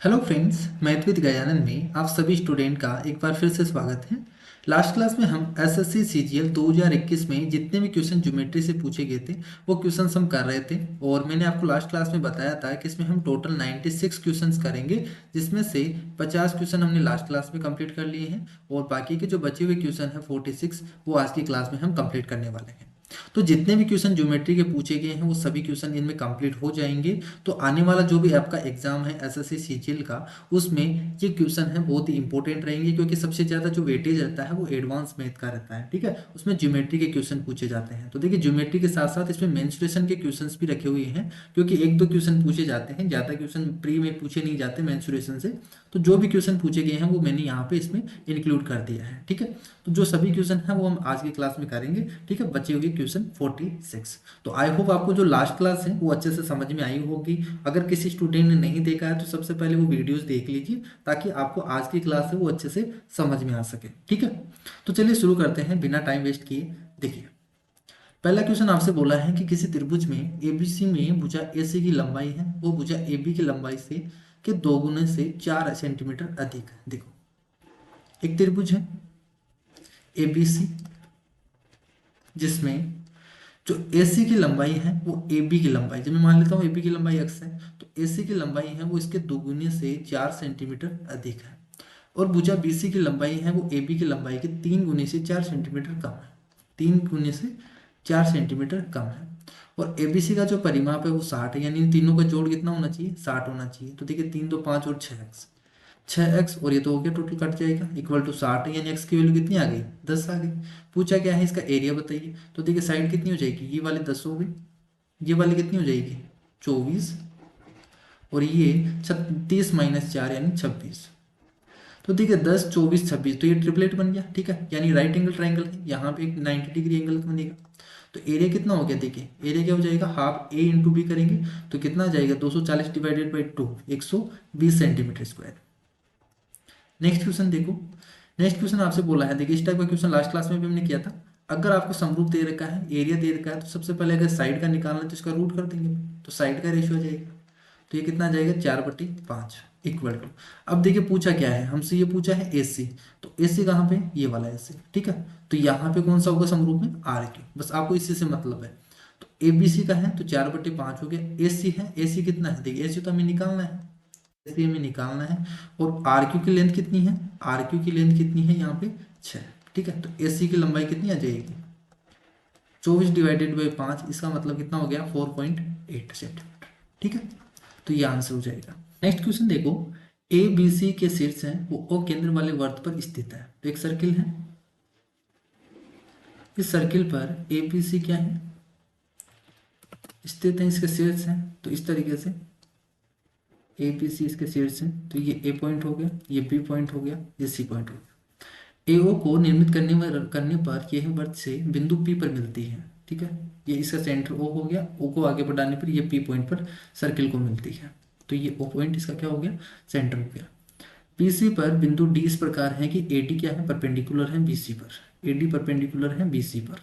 Hello friends, math with Gajanan में आप सभी स्टूडेंट का एक बार फिर से स्वागत है। लास्ट क्लास में हम एसएससी सीजीएल 2021 में जितने भी क्वेश्चन ज्योमेट्री से पूछे गए थे वो क्वेश्चंस हम कर रहे थे। और मैंने आपको लास्ट क्लास में बताया था कि इसमें हम टोटल 96 क्वेश्चंस करेंगे, जिसमें से 50 क्वेश्चन हमने लास्ट क्लास में कंप्लीट कर लिए हैं और बाकी के जो बचे हुए क्वेश्चन हैं 46 वो आज की क्लास में हम कंप्लीट करने वाले हैं। तो जितने भी क्वेश्चन ज्योमेट्री के पूछे गए हैं वो सभी क्वेश्चन इनमें कंप्लीट हो जाएंगे। तो आने वाला जो भी आपका एग्जाम है एसएससी सीजीएल का, उसमें ये क्वेश्चन है बहुत ही इंपॉर्टेंट रहेंगे, क्योंकि सबसे ज़्यादा जो वेटेज रहता है वो एडवांस मैथ का रहता है। ठीक है, उसमें ज्योमेट्री के क्वेश्चन पूछे जाते हैं। तो देखिए, ज्योमेट्री के साथ साथ इसमें मेंसुरेशन के क्वेश्चन भी रखे हुए हैं, क्योंकि एक दो क्वेश्चन पूछे जाते हैं, ज़्यादा क्वेश्चन प्री में पूछे नहीं जाते मेंसुरेशन से। तो जो भी क्वेश्चन पूछे गए हैं वो मैंने यहाँ पे इसमें इंक्लूड कर दिया है। ठीक है, तो जो सभी क्वेश्चन हैं वो हम आज की क्लास में करेंगे। ठीक है, बचे हुए क्वेश्चन 46। तो आई होप आपको जो लास्ट क्लास है वो अच्छे से समझ में आई होगी। अगर किसी स्टूडेंट ने नहीं देखा है तो सबसे पहले वो वीडियोस देख लीजिए, ताकि आपको आज की क्लास है वो अच्छे से समझ में आ सके। ठीक है, तो चलिए शुरू करते हैं बिना टाइम वेस्ट किए। देखिए, पहला क्वेश्चन आपसे बोला है कि किसी त्रिभुज में एबीसी में भुजा एसी की लंबाई है, वो भुजा एबी की लंबाई से के दो गुने से 4 सेंटीमीटर अधिक है। देखो, एक त्रिभुज है एबीसी, जिसमें जो AC की लंबाई है वो AB की लंबाई, जब मैं मान लेता हूँ AB की लंबाई x है, तो AC की लंबाई है वो इसके दोगुने से 4 सेंटीमीटर अधिक है। और भुजा BC की लंबाई है वो AB की लंबाई के 3 गुने से 4 सेंटीमीटर कम है। 3 गुने से 4 सेंटीमीटर कम है। और ABC का जो परिमाप है वो 60 है, यानी इन तीनों का जोड़ कितना होना चाहिए? 60 होना चाहिए। तो देखिए, 3 2 5 और 6x, 6x और ये तो हो गया, टोटल कट जाएगा, इक्वल टू 60, यानी x की वैल्यू कितनी आ गई? 10 आ गई। पूछा क्या है? इसका एरिया बताइए। तो देखिए, साइड कितनी हो जाएगी? ये वाली 10 हो गई, ये वाली कितनी हो जाएगी? 24, और ये 36 - 4 यानी 26। तो देखिए, 10 24 26, तो ये ट्रिपलेट बन गया। ठीक है, यानी राइट एंगल ट्राइंगल है, यहाँ पे एक 90 डिग्री एंगल बनेगा। तो एरिया कितना हो गया? देखिए, एरिया क्या हो जाएगा? हाफ ए इंटू बी करेंगे तो कितना आ जाएगा? 240 divided by 2, 120 centimetre square. Next question देखो। नेक्स्ट क्वेश्चन आपसे बोला है, देखिए इस टाइप का क्वेश्चन लास्ट क्लास में भी हमने किया था। अगर आपको समरूप दे रखा है, एरिया दे रखा है, तो सबसे पहले अगर साइड का निकालना है तो इसका रूट कर देंगे, तो साइड का रेशियो आ जाएगा। तो ये कितना आ जाएगा? 4/5 इक्वल टू। अब देखिए, पूछा क्या है हमसे? ये पूछा है AC। तो AC कहाँ पे? ये वाला AC। ठीक है, तो यहाँ पे कौन सा होगा समरूप में? RQ। बस आपको इसी से मतलब है। तो ABC का है तो 4/5 हो गया। AC है, AC कितना है? देखिए, AC तो हमें निकालना है, ऐसे हमें निकालना है। और आर क्यू की लेंथ कितनी है? आर क्यू की लेंथ कितनी है यहाँ पे? 6। ठीक है, तो एसी की लंबाई कितनी आ जाएगी? 24 डिवाइडेड बाई 5, इसका मतलब कितना हो गया? 4.8 सेंटीमीटर। ठीक है, तो ये आंसर हो जाएगा। नेक्स्ट क्वेश्चन देखो। ए बी सी के शीर्ष हैं वो ओ केंद्र वाले वर्त पर स्थित है। तो एक सर्किल है, इस सर्किल पर ए बी सी क्या है? स्थित है, इसके शीर्ष हैं। तो इस तरीके से ए बी सी इसके शीर्ष हैं, तो ये ए पॉइंट हो गया, ये बी पॉइंट हो गया, ये सी पॉइंट हो गया। एओ को निर्मित करने पर यह वृत्त से बिंदु पी पर मिलती है। ठीक है, ये इसका सेंटर ओ हो गया, ओ को आगे बढ़ाने पर ये पी पॉइंट पर सर्किल को मिलती है। तो ये ओ पॉइंट इसका क्या हो गया? सेंटर हो गया। पीसी पर बिंदु डी इस प्रकार है कि एडी क्या है? परपेंडिकुलर है बीसी पर। एडी परपेंडिकुलर है बीसी पर।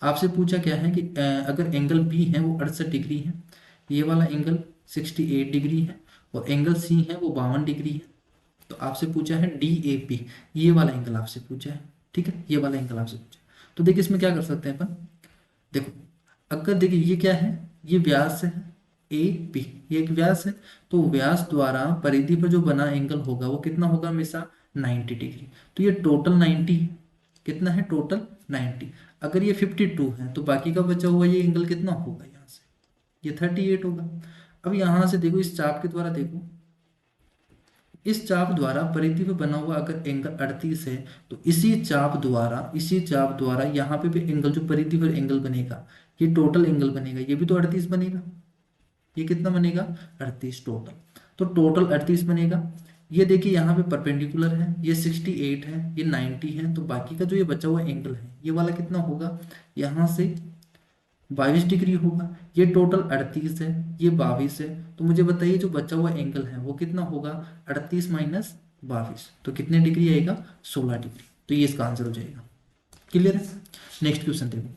आपसे पूछा क्या है कि अगर एंगल बी है वो 68 डिग्री है, ये वाला एंगल 68 डिग्री है, और एंगल सी है वो 52 डिग्री है। तो आपसे पूछा है DAP, ये वाला एंगल आपसे पूछा है। ठीक है, ये वाला एंगल आपसे पूछा है। तो देखिए, इसमें क्या कर सकते हैं अपन? देखो, अगर देखिए ये क्या है? ये व्यास है AP, ये एक व्यास है। तो व्यास द्वारा परिधि पर जो बना एंगल होगा वो कितना होगा? हमेशा 90 डिग्री। तो ये टोटल 90, कितना है टोटल? 90। अगर ये 52 है तो बाकी का बचा हुआ ये एंगल कितना होगा? यहाँ से ये 38 होगा। अब यहाँ से देखो, इस चाप के द्वारा देखो, इस चाप द्वारा परिधि पे बना हुआ अगर एंगल 38 है, तो इसी चाप द्वारा यहाँ पे भी एंगल, जो परिधि पर एंगल बनेगा, ये टोटल एंगल बनेगा, ये भी तो 38 बनेगा। ये कितना बनेगा? 38 टोटल। तो टोटल 38 बनेगा। ये देखिए, यहाँ पे परपेंडिकुलर है, ये 68 है, ये 90 है, तो बाकी का जो ये बचा हुआ एंगल है ये वाला कितना होगा? यहाँ से 22 डिग्री होगा। ये टोटल 38 है, ये 22 है। तो मुझे बताइए, जो बचा हुआ एंगल है वो कितना होगा? 38 माइनस 22, तो कितने डिग्री आएगा? 16 डिग्री। तो ये इसका आंसर हो जाएगा। क्लियर है? नेक्स्ट क्वेश्चन देखो।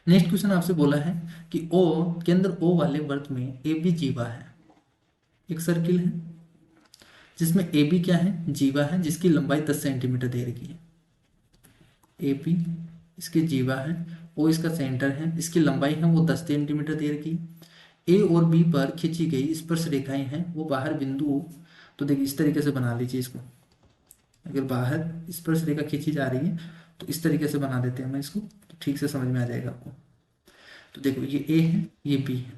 नेक्स्ट क्वेश्चन आपसे बोला है कि ओ केंद्र ओ वाले वृत्त में ए बी जीवा है। एक सर्किल है जिसमें ए बी क्या है, जीवा है, जिसकी लंबाई 10 सेंटीमीटर दे रखी है। ए बी इसकी जीवा है, ओ इसका सेंटर है, इसकी लंबाई है वो 10 सेंटीमीटर दे रखी है। ए और बी पर खींची गई स्पर्श रेखाएं हैं वो बाहर बिंदु, तो देखिए इस तरीके से बना लीजिए इसको। अगर बाहर स्पर्श रेखा खींची जा रही है तो इस तरीके से बना देते हैं हम इसको, तो ठीक से समझ में आ जाएगा आपको। तो देखो ये ए है, ये बी है,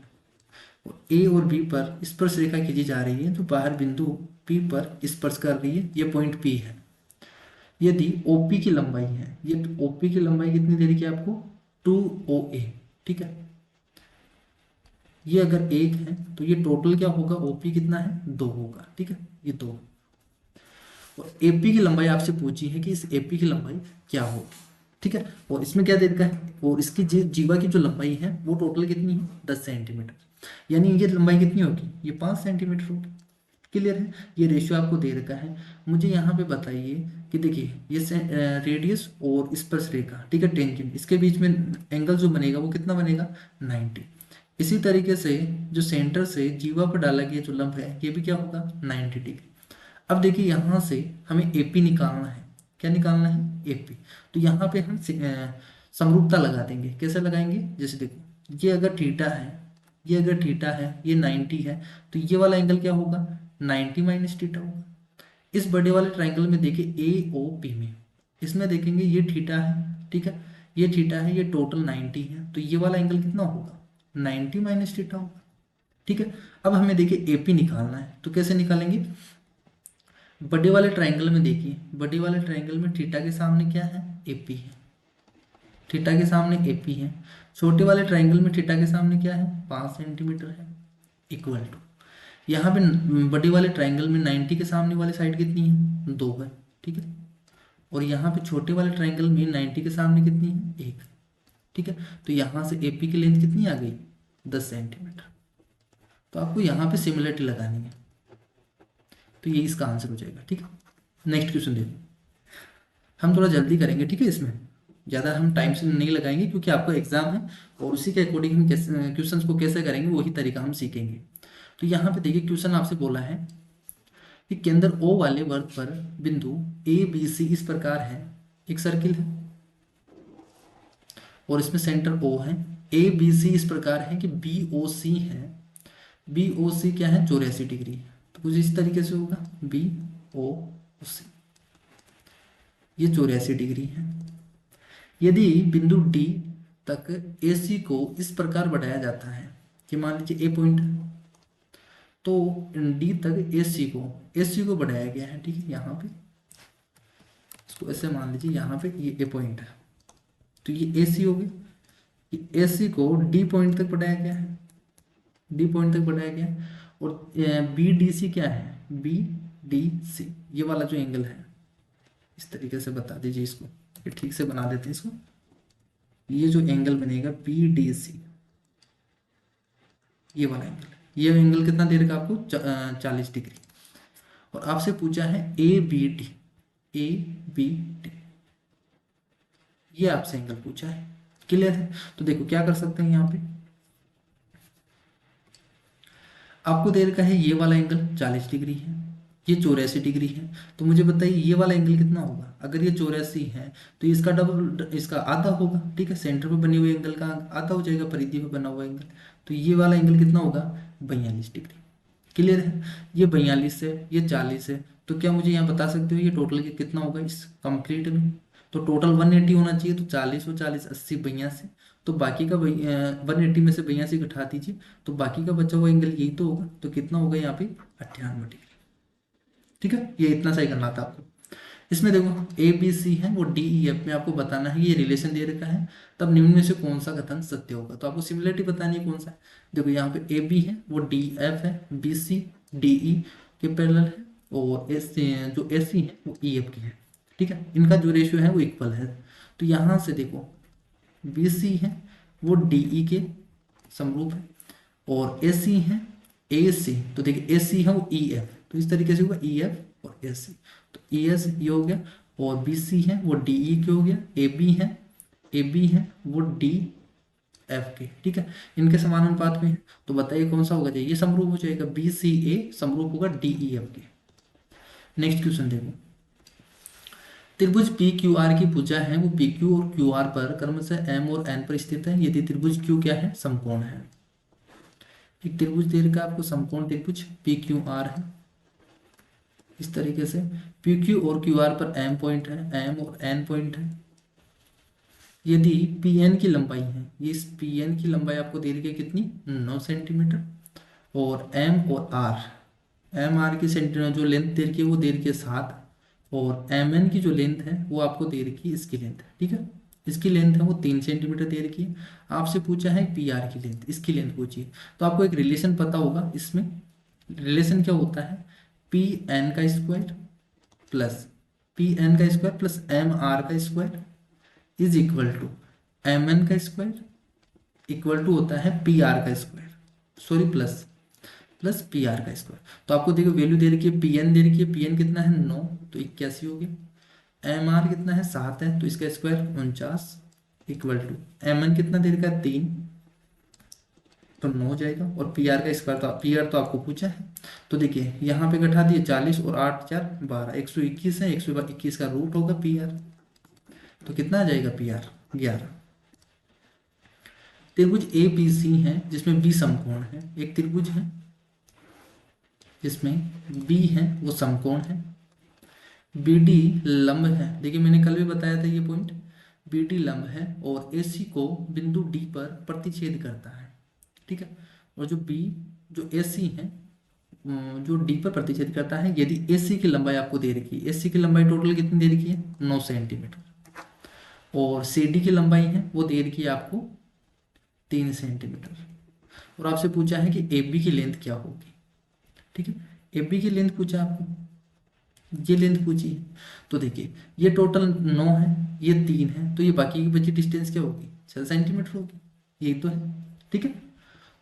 और ए और बी पर स्पर्श रेखा खींची जा रही है तो बाहर बिंदु पी पर स्पर्श कर रही है, ये पॉइंट पी है। यदि ओपी की लंबाई है, ये ओपी की लंबाई कितनी दे रही है आपको, 2OA, ठीक है। ये अगर एक है तो ये टोटल क्या होगा, ओपी कितना है, 2 होगा, ठीक है, ये 2। और एपी की लंबाई आपसे पूछी है कि इस एपी की लंबाई क्या होगी, ठीक है। और इसमें क्या दे रखा है, और इसकी जीवा की जो लंबाई है वो टोटल कितनी है, 10 सेंटीमीटर, यानी ये लंबाई कितनी होगी, ये 5 सेंटीमीटर होगी। क्लियर है, ये रेशियो आपको दे रखा है। मुझे यहाँ पे बताइए कि देखिए ये रेडियस और स्पर्श रेखा, ठीक है, टेंजेंट, इसके बीच में एंगल जो बनेगा वो कितना बनेगा, 90। इसी तरीके से जो सेंटर से जीवा पर डाला गया जो लंब है ये भी क्या होगा, 90 डिग्री। अब देखिए यहाँ से हमें एपी निकालना है, क्या निकालना है, एपी। तो यहाँ पे हम समरूपता लगा देंगे, कैसे लगाएंगे, जैसे देखो ये अगर थीटा है, ये अगर थीटा है, ये 90 है, तो ये वाला एंगल क्या होगा, 90 माइनस थीटा होगा। इस बड़े वाले ट्राइंगल में देखिए ए ओ पी में, इसमें देखेंगे ये थीटा है, ठीक है, ये थीटा है, ये टोटल 90 है, तो ये वाला एंगल कितना होगा, 90 माइनस थीटा होगा, ठीक है। अब हमें देखिए एपी निकालना है, तो कैसे निकालेंगे, बड़े वाले ट्राइंगल में देखिए, बड़े वाले ट्राइंगल में थीटा के सामने क्या है, एपी है, थीटा के सामने एपी है। छोटे वाले ट्राइंगल में थीटा के सामने क्या है, 5 सेंटीमीटर है, इक्वल टू, यहाँ पे बड़े वाले ट्राइंगल में 90 के सामने वाली साइड कितनी है, 2 है, ठीक है। और यहाँ पे छोटे वाले ट्राइंगल में 90 के सामने कितनी है, 1, ठीक है। तो यहाँ से एपी की लेंथ कितनी आ गई, 10 सेंटीमीटर। तो आपको यहाँ पे सिमिलरिटी लगानी है, तो ये इसका आंसर हो जाएगा, ठीक है। नेक्स्ट क्वेश्चन देखो, हम थोड़ा जल्दी करेंगे, ठीक है, इसमें ज़्यादा हम टाइम से नहीं लगाएंगे क्योंकि आपका एग्जाम है, और उसी के अकॉर्डिंग हम कैसे क्वेश्चंस को कैसे करेंगे वही तरीका हम सीखेंगे। तो यहाँ पे देखिए क्वेश्चन आपसे बोला है कि केंद्र O वाले वर्ग पर बिंदु ए बी सी इस प्रकार है, एक सर्किल है और इसमें सेंटर O है। ए बी सी इस प्रकार है कि बी ओ सी है, बी ओ सी क्या है, 84 डिग्री है, तो कुछ इस तरीके से होगा, बी ओ सी ये 84 डिग्री है। यदि बिंदु डी तक ए सी को इस प्रकार बढ़ाया जाता है कि मान लीजिए ए पॉइंट, तो डी तक ए सी को बढ़ाया गया है, ठीक है, यहाँ पे इसको ऐसे मान लीजिए, यहाँ पे ये ए पॉइंट है, तो ये ए सी हो गया, ये ए सी को डी पॉइंट तक बढ़ाया गया है, डी पॉइंट तक बढ़ाया गया है। और बी डी सी क्या है, बी डी सी ये वाला जो एंगल है, इस तरीके से बता दीजिए इसको, ये ठीक से बना देते हैं इसको। ये जो एंगल बनेगा बी डी सी, ये वाला एंगल, ये एंगल कितना दे रखा आपको, 40 डिग्री। और आपसे पूछा है A B D, A B D ये आपसे एंगल पूछा है। क्लियर है, तो देखो क्या कर सकते हैं, यहाँ पे आपको दे रखा है ये वाला एंगल 40 डिग्री है, ये 84 डिग्री है, तो मुझे बताइए ये वाला एंगल कितना होगा। अगर ये 84 है तो इसका डबल, इसका आधा होगा, ठीक है, सेंटर पे बने हुए एंगल का आधा हो जाएगा परिधि पे बना हुआ एंगल, तो ये वाला एंगल कितना होगा, 42 डिग्री। क्लियर है, ये 42 है, ये 40 है, तो क्या मुझे यहाँ बता सकते हो ये टोटल कितना होगा इस कंप्लीट में, तो टोटल 180 होना चाहिए, तो 40 और 40 80 82, तो बाकी का 180 में से 82 घटा दीजिए, तो बाकी का बचा हुआ एंगल यही तो होगा, तो कितना होगा यहाँ पे 98 डिग्री, ठीक है। ये इतना सही करना था आपको। इसमें देखो ए बी सी है, वो डी ई एफ में आपको बताना है, ये रिलेशन दे रखा है, तब निम्न में से कौन सा कथन सत्य होगा, तो आपको सिमिलरिटी बतानी है कौन सा है। देखो यहाँ पे ए बी है, वो डी एफ है, बी सी डी ई के पैरेलल है, और एस जो ए सी है वो ई एफ की है, ठीक है, इनका जो रेशियो है वो इक्वल है। तो यहाँ से देखो बी सी है वो डी ई के समरूप है, और ए सी है ए सी, तो देखिए ए सी है वो ई एफ, तो इस तरीके से होगा ई एफ और ए सी, तो ई एस ये हो गया, और बी सी है वो डी ई के हो गया, ए बी है वो डी एफ के, ठीक है, इनके समानुपात में है। तो बताइए कौन सा होगा, ये समरूप हो जाएगा, बी सी ए समरूप होगा डी ई एफ के। नेक्स्ट क्वेश्चन देखो, त्रिभुज पी क्यू आर की भुजा है वो पी क्यू और क्यू आर पर क्रमशः एम और एन पर स्थित है यदि त्रिभुज क्यू क्या है, समकोण है। एक त्रिभुज दे रखा है आपको, समकोण त्रिभुज पी क्यू आर है इस तरीके से, पी क्यू और क्यू आर पर एम पॉइंट है, एम और एन पॉइंट है। यदि पी एन की लंबाई है, ये इस पी एन की लंबाई आपको दे रखी है कितनी, 9 सेंटीमीटर, और एम और आर, एम आर की सेंटीमीटर जो लेंथ दे रखी है वो दे रखी है 7, और एम एन की जो लेंथ है वो आपको दे रखी है, इसकी लेंथ, ठीक है, इसकी लेंथ है वो 3 सेंटीमीटर दे रखी है। आपसे पूछा है पी आर की लेंथ, इसकी लेंथ पूछिए। तो आपको एक रिलेशन पता होगा इसमें, रिलेशन क्या होता है, पी एन का स्क्वायर प्लस पी एन का स्क्वायर प्लस एम आर का square is equal to M N का स्क्वायर इक्वल टू होता है पी आर का square, sorry plus plus P R का स्क्वायर। तो आपको देखो वैल्यू दे रखी है, पी एन दे रखी है, पी एन कितना है 9, तो 81 हो गया, एम आर कितना है 7 है, तो इसका square 49 equal to M N कितना दे रखा है 3, तो 9 हो जाएगा, और पी आर का स्क्वायर, तो पी आर तो आपको पूछा है। तो देखिए यहाँ पे घटा दिए 40 और 8 4 12, 121 है, 121 का रूट होगा पी आर, तो कितना आ जाएगा पी आर 11। त्रिभुज ए बी सी है जिसमें बी समकोण है, एक त्रिभुज है जिसमें बी है वो समकोण है, बी डी लंब है, देखिए मैंने कल भी बताया था ये पॉइंट, बी डी लंब है और ए सी को बिंदु डी पर प्रतिच्छेद करता है, ठीक है, और जो बी जो ए सी है जो डी पर प्रतिच्छेद करता है, यदि ए सी की लंबाई आपको दे रखी है, ए सी की लंबाई टोटल कितनी दे रखी है 9 सेंटीमीटर, और सी डी की लंबाई है वो दे रखी है आपको 3 सेंटीमीटर, और आपसे पूछा है कि ए बी की लेंथ क्या होगी, ठीक है, ए बी की लेंथ पूछा आपको, ये लेंथ पूछी है। तो देखिए ये टोटल 9 है, ये 3 है, तो ये बाकी की बची डिस्टेंस क्या होगी 6 सेंटीमीटर होगी, यही तो है, ठीक है।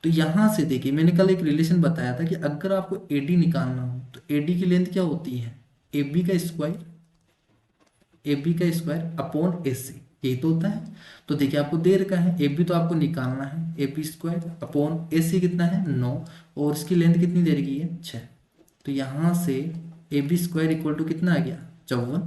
तो यहाँ से देखिए मैंने कल एक रिलेशन बताया था कि अगर आपको एडी निकालना हो तो एडी की लेंथ क्या होती है, ए बी का स्क्वायर, ए बी का स्क्वायर अपॉन ए सी, यही तो होता है। तो देखिए आपको दे रखा है ए बी तो आपको निकालना है, A B square upon A सी कितना है 9, और इसकी लेंथ कितनी दे रखी है 6, तो यहाँ से A B square equal to कितना आ गया 54,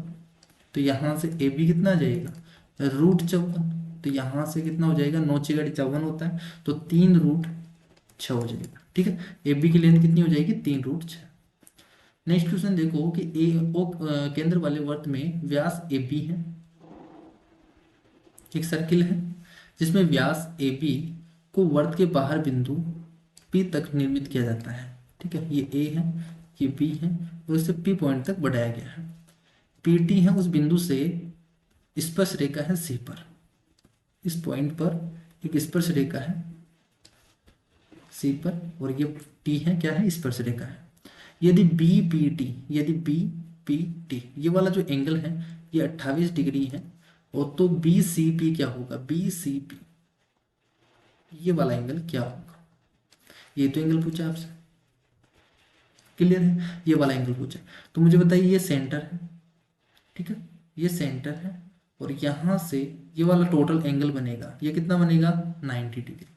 तो यहाँ से ए बी कितना आ जाएगा √54, तो यहाँ से कितना हो जाएगा 9 × 54 होता है, तो 3√6 हो जाएगा, ठीक है, ए बी की लेंथ कितनी हो जाएगी 3√6। नेक्स्ट क्वेश्चन देखो कि ए ओ केंद्र वाले वर्त में व्यास ए बी है, एक सर्किल है जिसमें व्यास ए बी को वर्त के बाहर बिंदु पी तक निर्मित किया जाता है, ठीक है, ये ए है ये बी है और इसे पी पॉइंट तक बढ़ाया गया है, पी टी है उस बिंदु से स्पर्श रेखा है सी पर, इस पॉइंट पर एक स्पर्श रेखा है सी पर, और ये टी है क्या है स्पर्श रेखा है। यदि बी पी टी, यदि बी पी टी ये वाला जो एंगल है ये 28 डिग्री है, और तो बी सी पी क्या होगा, बी सी पी ये वाला एंगल क्या होगा, ये तो एंगल पूछा आपसे, क्लियर है, ये वाला एंगल पूछा। तो मुझे बताइए ये सेंटर है, ठीक है, ये सेंटर है, और यहाँ से ये वाला टोटल एंगल बनेगा, ये कितना बनेगा 90 डिग्री,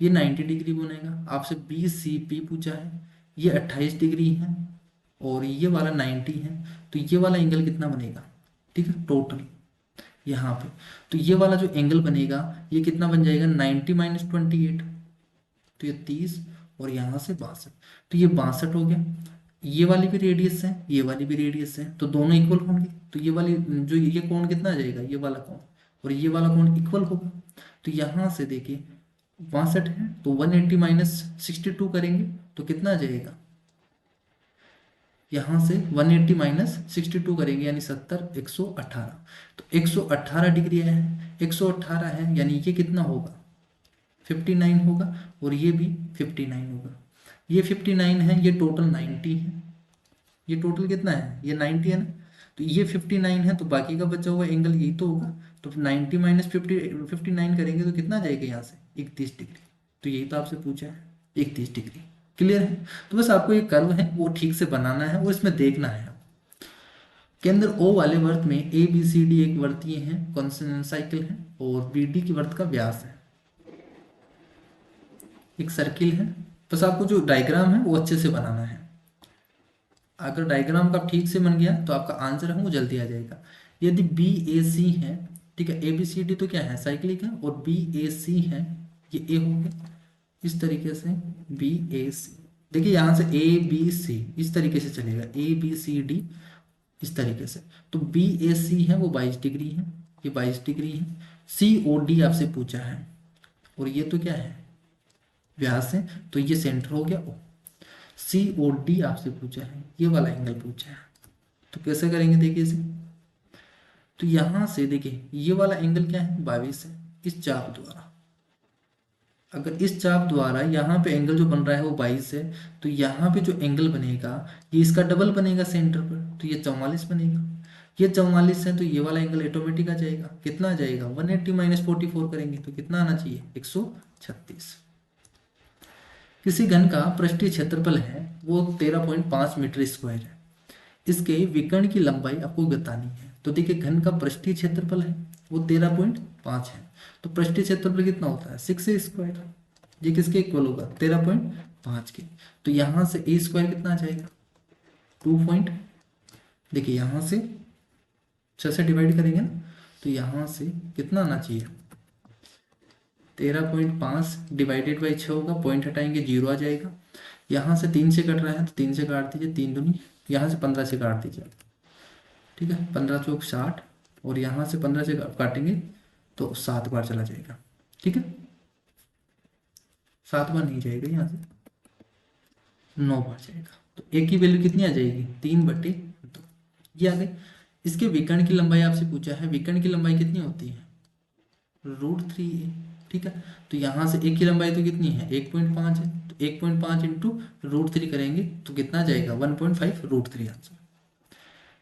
ये 90 डिग्री बनेगा। आपसे बी सी पी पूछा है, ये 28 डिग्री है और ये वाला 90 है, तो ये वाला एंगल कितना बनेगा, ठीक है, टोटल यहाँ पे, तो ये वाला जो एंगल बनेगा ये कितना बन जाएगा 90 - 28, तो ये 30 और यहाँ से 62, तो ये 62 हो गया। ये वाली भी रेडियस है, ये वाली भी रेडियस है, तो दोनों इक्वल होंगे, तो ये वाली जो ये कोण कितना आ जाएगा, ये वाला कोण और ये वाला कोण इक्वल होगा। तो यहाँ से देखिए 62 है तो 180 - 62 करेंगे तो कितना आ जाएगा, यहाँ से 180 - 62 करेंगे यानी 70 118, तो 118 डिग्री है, 118 है यानी ये कितना होगा 59 होगा, और ये भी 59 होगा, ये 59 है, ये टोटल 90 है, ये टोटल कितना है ये 90 है ना, तो ये 59 है तो बाकी का बचा हुआ एंगल यही तो होगा, तो 90 - 59 करेंगे तो कितना जाएगा यहाँ से 31 डिग्री, तो यही तो आपसे पूछा है 31 डिग्री, क्लियर है। तो बस आपको ये कर्व है वो ठीक से बनाना है, वो इसमें देखना है। केंद्र O वाले वर्त में ABCD एक वर्तीय है, कॉन्सेंट्रिक साइकिल है, और BD की वर्त का व्यास है। एक सर्किल है, बस आपको जो डायग्राम है वो अच्छे से बनाना है। अगर डायग्राम का ठीक से बन गया तो आपका आंसर है वो जल्दी आ जाएगा। यदि बी ए सी है, ठीक है, ए बी सी डी तो क्या है, साइक्लिक है, और बी ए सी है, ये ए हो गया, इस तरीके से बी ए सी। देखिए यहाँ से ए बी सी इस तरीके से चलेगा, ए बी सी डी इस तरीके से। तो बी ए सी है वो 22 डिग्री है, ये 22 डिग्री है। सी ओ डी आपसे पूछा है, और ये तो क्या है, व्यास है, तो ये सेंटर हो गया ओ। सी ओ डी आपसे पूछा है, ये वाला एंगल पूछा है, तो कैसे करेंगे देखिए इसे। तो यहां से देखिए ये वाला एंगल क्या है, 22 है, इस चाप द्वारा। अगर इस चाप द्वारा यहाँ पे एंगल जो बन रहा है वो 22 है, तो यहाँ पे जो एंगल बनेगा ये इसका डबल बनेगा सेंटर पर, तो ये 44 बनेगा। ये 44 है तो ये वाला एंगल ऑटोमेटिक आ जाएगा, कितना आ जाएगा, 180 माइनस 44 करेंगे तो कितना आना चाहिए, 136। किसी घन का पृष्ठीय क्षेत्रफल है वो 13.5 मीटर स्क्वायर है, इसके विकर्ण की लंबाई आपको बतानी है। तो देखिए घन का पृष्ठीय क्षेत्रफल है वो 13.5 है, तो पृष्ठीय क्षेत्रफल कितना होता है, 6 ए स्क्वायर। ये किसके इक्वल होगा, 13.5 के। तो यहाँ से ए स्क्वायर कितना आ जाएगा, 2 पॉइंट, देखिए यहाँ से 6 से डिवाइड करेंगे ना, तो यहाँ से कितना आना चाहिए, 13.5 डिवाइडेड बाई 6 होगा, पॉइंट हटाएंगे 0 आ जाएगा। यहाँ से 3 से कट रहा है तो 3 से काट दीजिए, 3 दूनी, यहाँ से 15 से काट दीजिए, ठीक है, 15 चौक 60, और यहाँ से 15 से काटेंगे तो 7 बार चला जाएगा, ठीक है, 7 बार नहीं जाएगा, यहाँ से 9 बार जाएगा। तो एक की वैल्यू कितनी आ जाएगी, 3/2, ये आ गई। इसके विकर्ण की लंबाई आपसे पूछा है, विकर्ण की लंबाई कितनी होती है, √3a, ठीक है। तो यहाँ से एक की लंबाई तो कितनी है, 1.5 है, तो 1.5 इंटू √3 करेंगे तो कितना आ जाएगा, 1.5 √3 आंसर।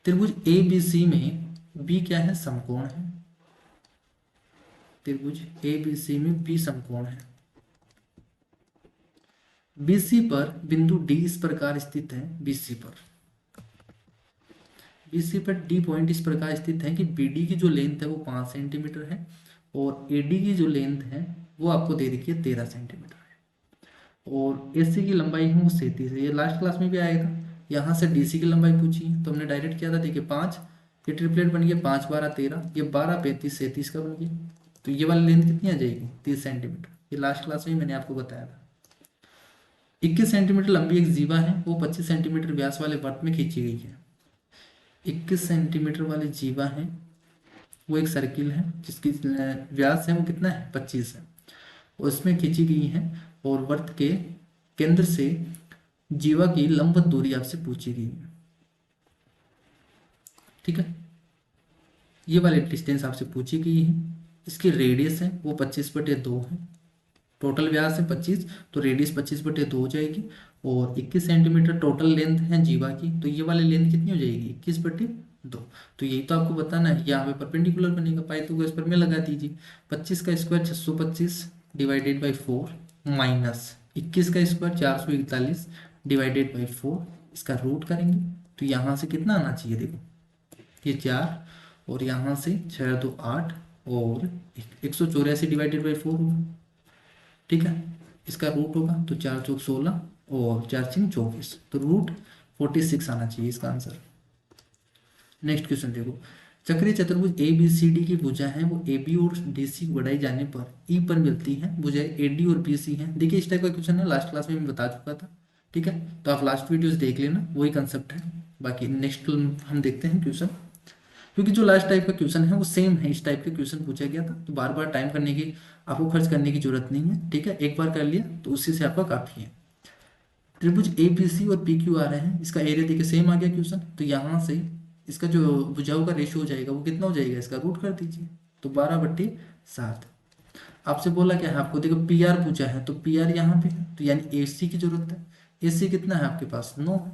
त्रिभुज ए बी सी में बी क्या है, समकोण है। त्रिभुज ए बी सी में बी समकोण है। बीसी पर बिंदु डी इस प्रकार स्थित है, बीसी पर डी पॉइंट इस प्रकार स्थित है कि बीडी की जो लेंथ है वो 5 सेंटीमीटर है, और एडी की जो लेंथ है वो आपको दे रखी है 13 सेंटीमीटर है, और एसी की लंबाई है वो 37 है। ये लास्ट क्लास में भी आया था, यहाँ से डीसी की लंबाई पूछी है तो हमने डायरेक्ट किया था, देखिए 5, ये ट्रिपलेट बन गया, 5 12 13, ये 12 35 37 का बन गया। तो ये वाली लेंथ कितनी आ जाएगी, 30 सेंटीमीटर। ये लास्ट क्लास में मैंने आपको बताया था। 21 सेंटीमीटर लंबी एक जीवा है, वो 25 सेंटीमीटर व्यास वाले वृत्त में खींची गई है। 21 सेंटीमीटर वाली जीवा है वो एक सर्किल है जिसकी व्यास है वो कितना है, 25 है, उसमें खींची गई है, और वृत्त के केंद्र से जीवा की लंबवत दूरी आपसे पूछी गई है, ठीक है। ये वाली डिस्टेंस आपसे पूछी गई है। इसकी रेडियस है वो 25/2 है, टोटल व्यास है 25, तो रेडियस 25/2 हो जाएगी, और 21 सेंटीमीटर टोटल लेंथ है जीवा की, तो ये वाली लेंथ कितनी हो जाएगी, 21/2। तो यही तो आपको बताना है, यहाँ पे परपेंडिकुलर बनेगा, पाइथागोरस प्रमेय लगा दीजिए, 25 का स्क्वायर 625 डिवाइडेड बाई 4 माइनस 21 का स्क्वायर 441 डिवाइडेड बाई 4, इसका रूट करेंगे तो यहाँ से कितना आना चाहिए, देखो ये 4, और यहाँ से 6 2 8, और 184 डिवाइडेड बाई 4 होगा, ठीक है। इसका रूट होगा तो 4 चौक 16 और 4 6 24, तो √46 आना चाहिए इसका आंसर। नेक्स्ट क्वेश्चन देखो, चक्रीय चतुर्भुज ए बी सी डी की भुजा है वो ए बी और डी सी बढ़ाई जाने पर ई पर मिलती है, भुजाएं ए डी और बी सी है। देखिए इस टाइप का क्वेश्चन है, लास्ट क्लास में मैं बता चुका था, ठीक है, तो आप लास्ट वीडियोस देख लेना, वही कंसेप्ट है। बाकी नेक्स्ट हम देखते हैं क्वेश्चन, क्योंकि जो लास्ट टाइप का क्वेश्चन है वो सेम है, इस टाइप के क्वेश्चन पूछा गया था, तो बार बार टाइम करने की आपको खर्च करने की जरूरत नहीं है, ठीक है, एक बार कर लिया तो उसी से आपका काफी है। त्रिभुज ए बी सी और पी क्यू आ रहे हैं, इसका एरिया देखिए सेम आ गया क्वेश्चन, तो यहाँ से इसका जो भुजाओं का रेशियो हो जाएगा वो कितना हो जाएगा, इसका रूट कर दीजिए, तो 12/7। आपसे बोला क्या है, आपको देखो पी आर पूछा है, तो पी आर यहाँ पे है, तो यानी ए सी की जरूरत है। ए सी कितना है आपके पास, 9 है,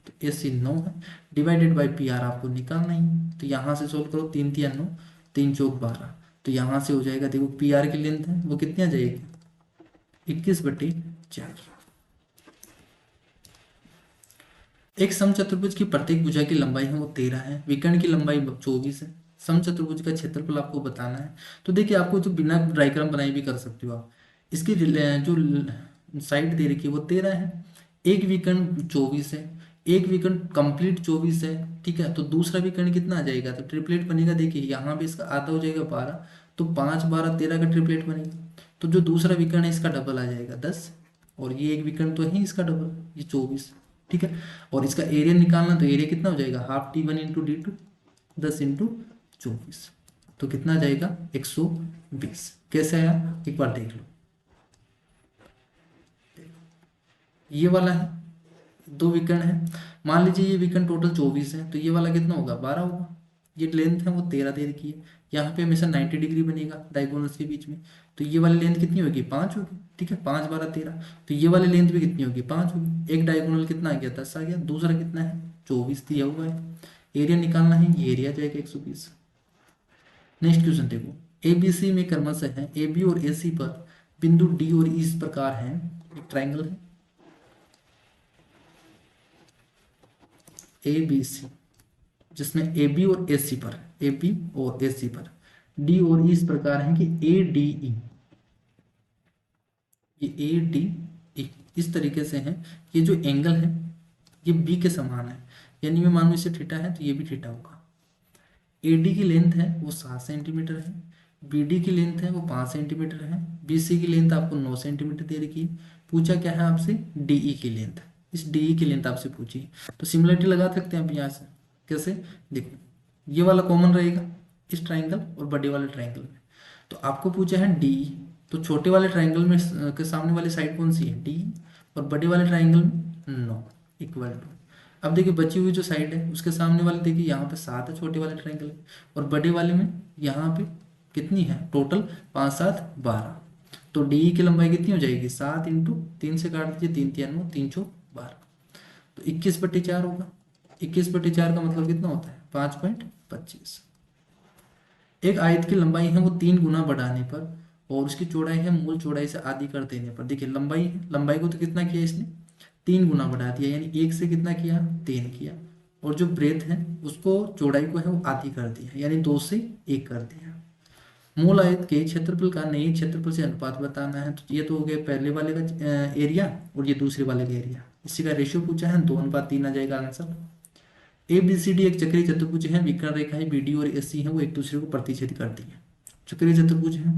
तो ए सी 9 है, डिवाइडेड बाई पी आर आपको निकालना ही है, तो यहाँ से सोल्व करो, 3 3 9, 3 चौक 12, तो यहाँ से हो जाएगा, देखो पी आर की लेंथ है वो कितनी आ जाएगी, 21/4। एक समचतुर्भुज की प्रत्येक भुजा की लंबाई है वो 13 है, विकर्ण की लंबाई 24 है, समचतुर्भुज का क्षेत्रफल आपको बताना है। तो देखिए आपको तो बिना डायग्राम बनाए भी कर सकते हो आप। इसकी जो साइड दे रखी है वो 13 है, एक विकर्ण 24 है, एक विकर्ण कंप्लीट 24 है, ठीक है। तो दूसरा विकर्ण कितना आ जाएगा, तो ट्रिपलेट बनेगा, देखिए यहाँ पे इसका आधा हो जाएगा 12, तो 5 12 13 का ट्रिपलेट बनेगा। तो जो दूसरा विकर्ण है इसका डबल आ जाएगा 10, और ये एक विकर्ण तो है ही इसका डबल, ये 24, ठीक है। और इसका एरिया निकालना, तो एरिया कितना हो जाएगा, half D1 into D2, 10 into 24, तो कितना आ जाएगा 120। कैसे आया एक बार देख लो, ये वाला है, दो विकर्ण है, मान लीजिए ये विकर्ण टोटल 24 है, तो ये वाला कितना होगा 12 होगा, ये लेंथ है वो 13 दे रखी है, यहाँ पे हमेशा 90 डिग्री बनेगा डायगोनल्स के बीच में, तो ये वाली लेंथ कितनी होगी 5 होगी, ठीक है, 5 12 13, तो ये वाली लेंथ भी कितनी होगी 5 होगी, एक डायगोनल कितना आ गया 10 आ गया, दूसरा कितना है 24 दिया हुआ है, एरिया निकालना है, ये एरिया जाएगा 120। नेक्स्ट क्वेश्चन देखो, ए बी सी में क्रमशः है ए बी और ए सी पर बिंदु डी और ई इस प्रकार है, एक ट्राइंगल है ए बी सी, जिसमें ए बी और ए सी पर, ए बी और ए सी पर डी और ई इस प्रकार है कि ए डी ई, ये ए डी ई इस तरीके से है, ये जो एंगल है ये बी के समान है, यानी मैं मानूं इसे थीटा है तो ये भी थीटा होगा। ए डी की लेंथ है वो 7 सेंटीमीटर है, बी डी की लेंथ है वो 5 सेंटीमीटर है, बी सी की लेंथ आपको 9 सेंटीमीटर दे रखी है। पूछा क्या है आपसे, डी ई की लेंथ, इस डी ई की लेंथ आपसे पूछी है, तो सिमिलरिटी लगा सकते हैं आप यहाँ से। कैसे, देखो ये वाला कॉमन रहेगा इस ट्राइंगल और बड़े वाले ट्राइंगल में, तो आपको पूछा है डी, तो छोटे वाले ट्राइंगल में के सामने वाली साइड कौन सी है डी, और बड़े वाले ट्राइंगल में 9 इक्वल टू। अब देखिए बची हुई जो साइड है उसके सामने वाले, देखिए यहाँ पे 7 है छोटे वाले ट्राइंगल में, और बड़े वाले में यहाँ पे कितनी है टोटल 5 7 12, तो डी की लंबाई कितनी हो जाएगी 7 इंटू 3 से काट दीजिए, 3 3 9 3 4 12, तो 21/4 होगा। 21/4 का मतलब कितना होता है 5.25। एक आयत की लंबाई है वो 3 गुना बढ़ाने पर, और उसकी चौड़ाई है मूल चौड़ाई से आधी कर देने पर, देखिए लंबाई है, लंबाई को तो कितना किया इसने 3 गुना बढ़ा दिया, यानी 1 से कितना किया 3 किया, और जो ब्रेथ है उसको चौड़ाई को है वो आधी कर दिया, यानी 2 से 1 कर दिया। मूल आयत के क्षेत्रफल का नए क्षेत्रफल से अनुपात बताना है, तो ये तो हो गया पहले वाले का एरिया, और ये दूसरे वाले का एरिया, इसी का रेशियो पूछा है, 2:3 आ जाएगा answer. A B C D एक चक्रीय चतुर्भुज है, विकर्ण रेखाएं बी डी और ए सी है वो एक दूसरे को प्रतिच्छेद करती है। चक्रीय चतुर्भुज है,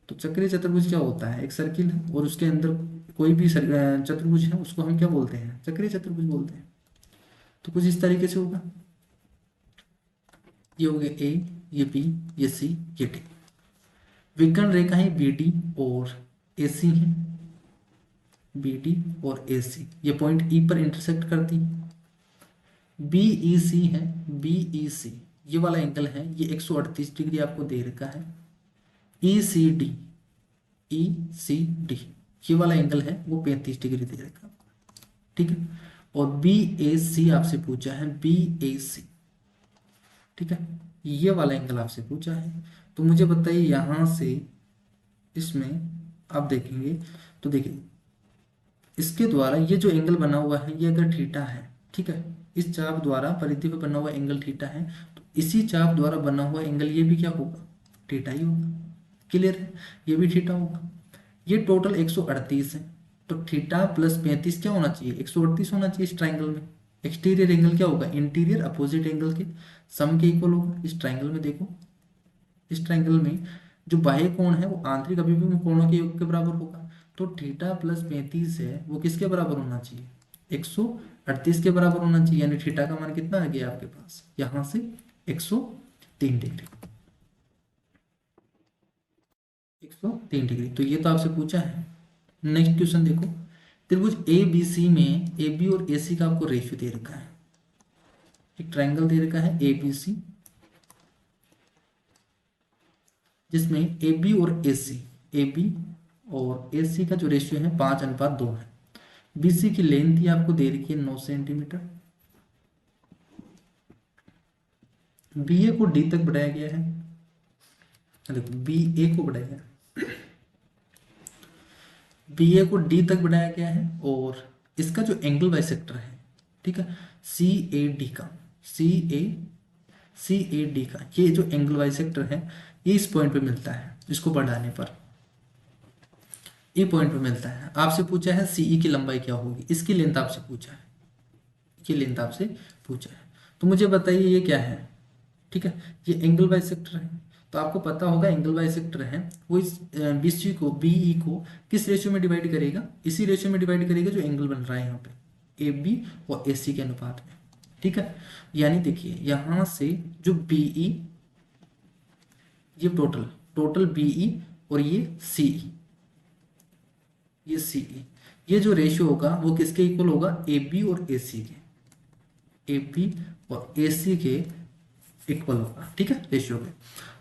तो चक्रीय चतुर्भुज क्या होता है, एक सर्किल है और उसके अंदर कोई भी चतुर्भुज है उसको हम क्या बोलते हैं चक्रीय चतुर्भुज बोलते हैं। तो कुछ इस तरीके से होगा, ये हो गया ए, ये बी, ये सी, ये डी। विकर्ण रेखाएं बी डी और ए सी है, बी डी और ए सी ये पॉइंट ई पर इंटरसेक्ट करती है। बी ई सी है, बी ई सी ये वाला एंगल है ये 138 डिग्री आपको दे रखा है। ई सी डी, ई सी डी ये वाला एंगल है वो 35 डिग्री दे रखा है, ठीक है। और बी ए सी आपसे पूछा है, बी ए सी, ठीक है, ये वाला एंगल आपसे पूछा है। तो मुझे बताइए यहां से इसमें आप देखेंगे, तो देखिए इसके द्वारा ये जो एंगल बना हुआ है ये अगर थीटा है, ठीक है, इस चाप द्वारा परिधि पर बना हुआ एंगल थीटा है, तो इसी चाप द्वारा बना हुआ एंगल ये भी क्या होगा थीटा ही होगा। क्लियर है, ये भी थीटा होगा। ये टोटल 138 है, तो थीटा प्लस 35 क्या होना चाहिए 138 होना चाहिए इस ट्राइंगल में। एक्सटीरियर एंगल क्या होगा, इंटीरियर अपोजिट एंगल के सम के इक्वल होगा। इस ट्राइंगल में देखो, इस ट्राइंगल में जो बाह्य कोण है वो आंतरिक अभिमुख कोणों के योग के बराबर होगा, तो थीटा प्लस 35 है वो किसके बराबर होना चाहिए 138 के बराबर होना चाहिए, यानी थीटा का मान कितना आ गया आपके पास यहां से 103 डिग्री, 103 डिग्री। तो ये तो आपसे पूछा है। नेक्स्ट क्वेश्चन देखो, त्रिभुज ए बी सी में ए बी और ए सी का आपको रेशियो दे रखा है, एक ट्राइंगल दे रखा है ए बी सी, जिसमें ए बी और ए सी, ए बी और ए सी का जो रेशियो है 5:2 है। बी सी की लेंथ ही आपको दे रखी है 9 सेंटीमीटर, बी ए को डी तक बढ़ाया गया है, देखो बी ए को बढ़ाया गया, बी ए को डी तक बढ़ाया गया है, और इसका जो एंगल बाइसेक्टर है, ठीक है, सी ए डी का, सी ए डी का ये जो एंगल बाइसेक्टर है ये इस पॉइंट पे मिलता है, इसको बढ़ाने पर। ई पॉइंट पे मिलता है। आपसे पूछा है सीई की लंबाई क्या होगी, इसकी लेंथ आपसे पूछा है, की लेंथ आपसे पूछा है। तो मुझे बताइए ये क्या है, ठीक है, ये एंगल बाइसेक्टर है। तो आपको पता होगा एंगल बाइसेक्टर है वो इस बीसी को बीई को किस रेशियो में डिवाइड करेगा, इसी रेशियो में डिवाइड करेगा जो एंगल बन रहा है यहाँ पे ए बी और ए सी के अनुपात में, ठीक है। यानी देखिए यहाँ से जो बीई, ये टोटल टोटल बीई और ये सीई, ये सीई, ये जो रेशियो होगा वो किसके इक्वल होगा, ए बी और ए सी के, ए बी और ए सी के इक्वल होगा, ठीक है, रेशियो पे।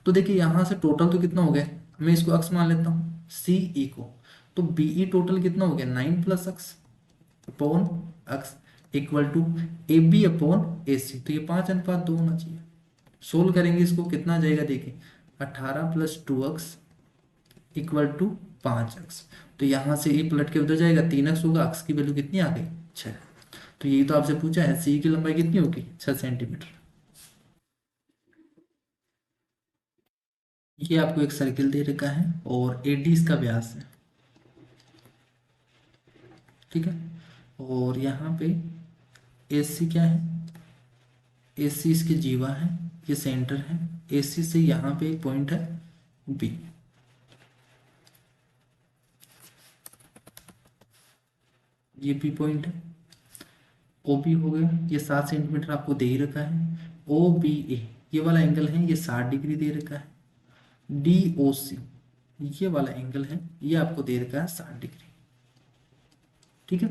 तो देखिए यहाँ से टोटल तो कितना हो गया, मैं इसको अक्स मान लेता हूँ सी ई को, तो बी ई टोटल कितना हो गया 9 plus X upon X equal to A B upon A C, तो ये 5:2 होना चाहिए। सोल्व करेंगे इसको कितना आ जाएगा, देखिए 18 plus 2x equal to 5x, तो यहाँ से ये पलट के उधर जाएगा 3x होगा, अक्स की वैल्यू कितनी आ गई 6। तो यही तो आपसे पूछा है सी की लंबाई कितनी होगी 6 सेंटीमीटर। ये आपको एक सर्किल दे रखा है और एडी इसका व्यास है, ठीक है। और यहाँ पे एसी क्या है, एसी इसकी जीवा है, ये सेंटर है, एसी से यहाँ पे एक पॉइंट है बी, ये बी पॉइंट है। ओ बी हो गया, ये 7 सेंटीमीटर आपको दे ही रखा है। ओ बी ए ये वाला एंगल है, ये 60 डिग्री दे रखा है। डी ओ सी ये वाला एंगल है, ये आपको दे रखा है 60 डिग्री, ठीक है।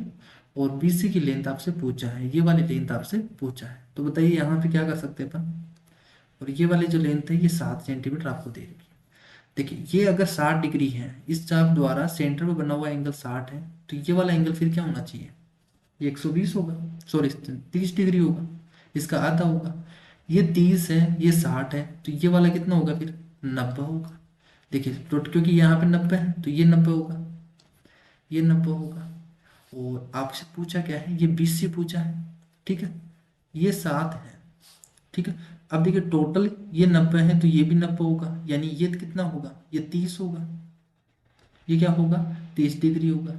और बीसी की लेंथ आपसे पूछा है, ये वाली लेंथ आपसे पूछा है, तो बताइए यहाँ पे क्या कर सकते हैं अपन। और ये वाली जो लेंथ है ये 7 सेंटीमीटर आपको दे रखी है। देखिए ये अगर 60 डिग्री है, इस चाप द्वारा सेंटर में बना हुआ एंगल 60 है, तो ये वाला एंगल फिर क्या होना चाहिए, ये 120 होगा, सॉरी 30 डिग्री होगा, इसका आधा होगा। ये 30 है, ये 60 है, तो ये वाला कितना होगा फिर 90 होगा। देखिए तो क्योंकि यहाँ पे 90 है तो ये 90 होगा, ये 90 होगा। और आपसे पूछा क्या है, ये 20 से पूछा है, ठीक है, ये 7 है, ठीक है। अब देखिए टोटल ये 90 है तो ये भी 90 होगा, यानी ये कितना होगा, ये 30 होगा, ये क्या होगा 30 डिग्री होगा।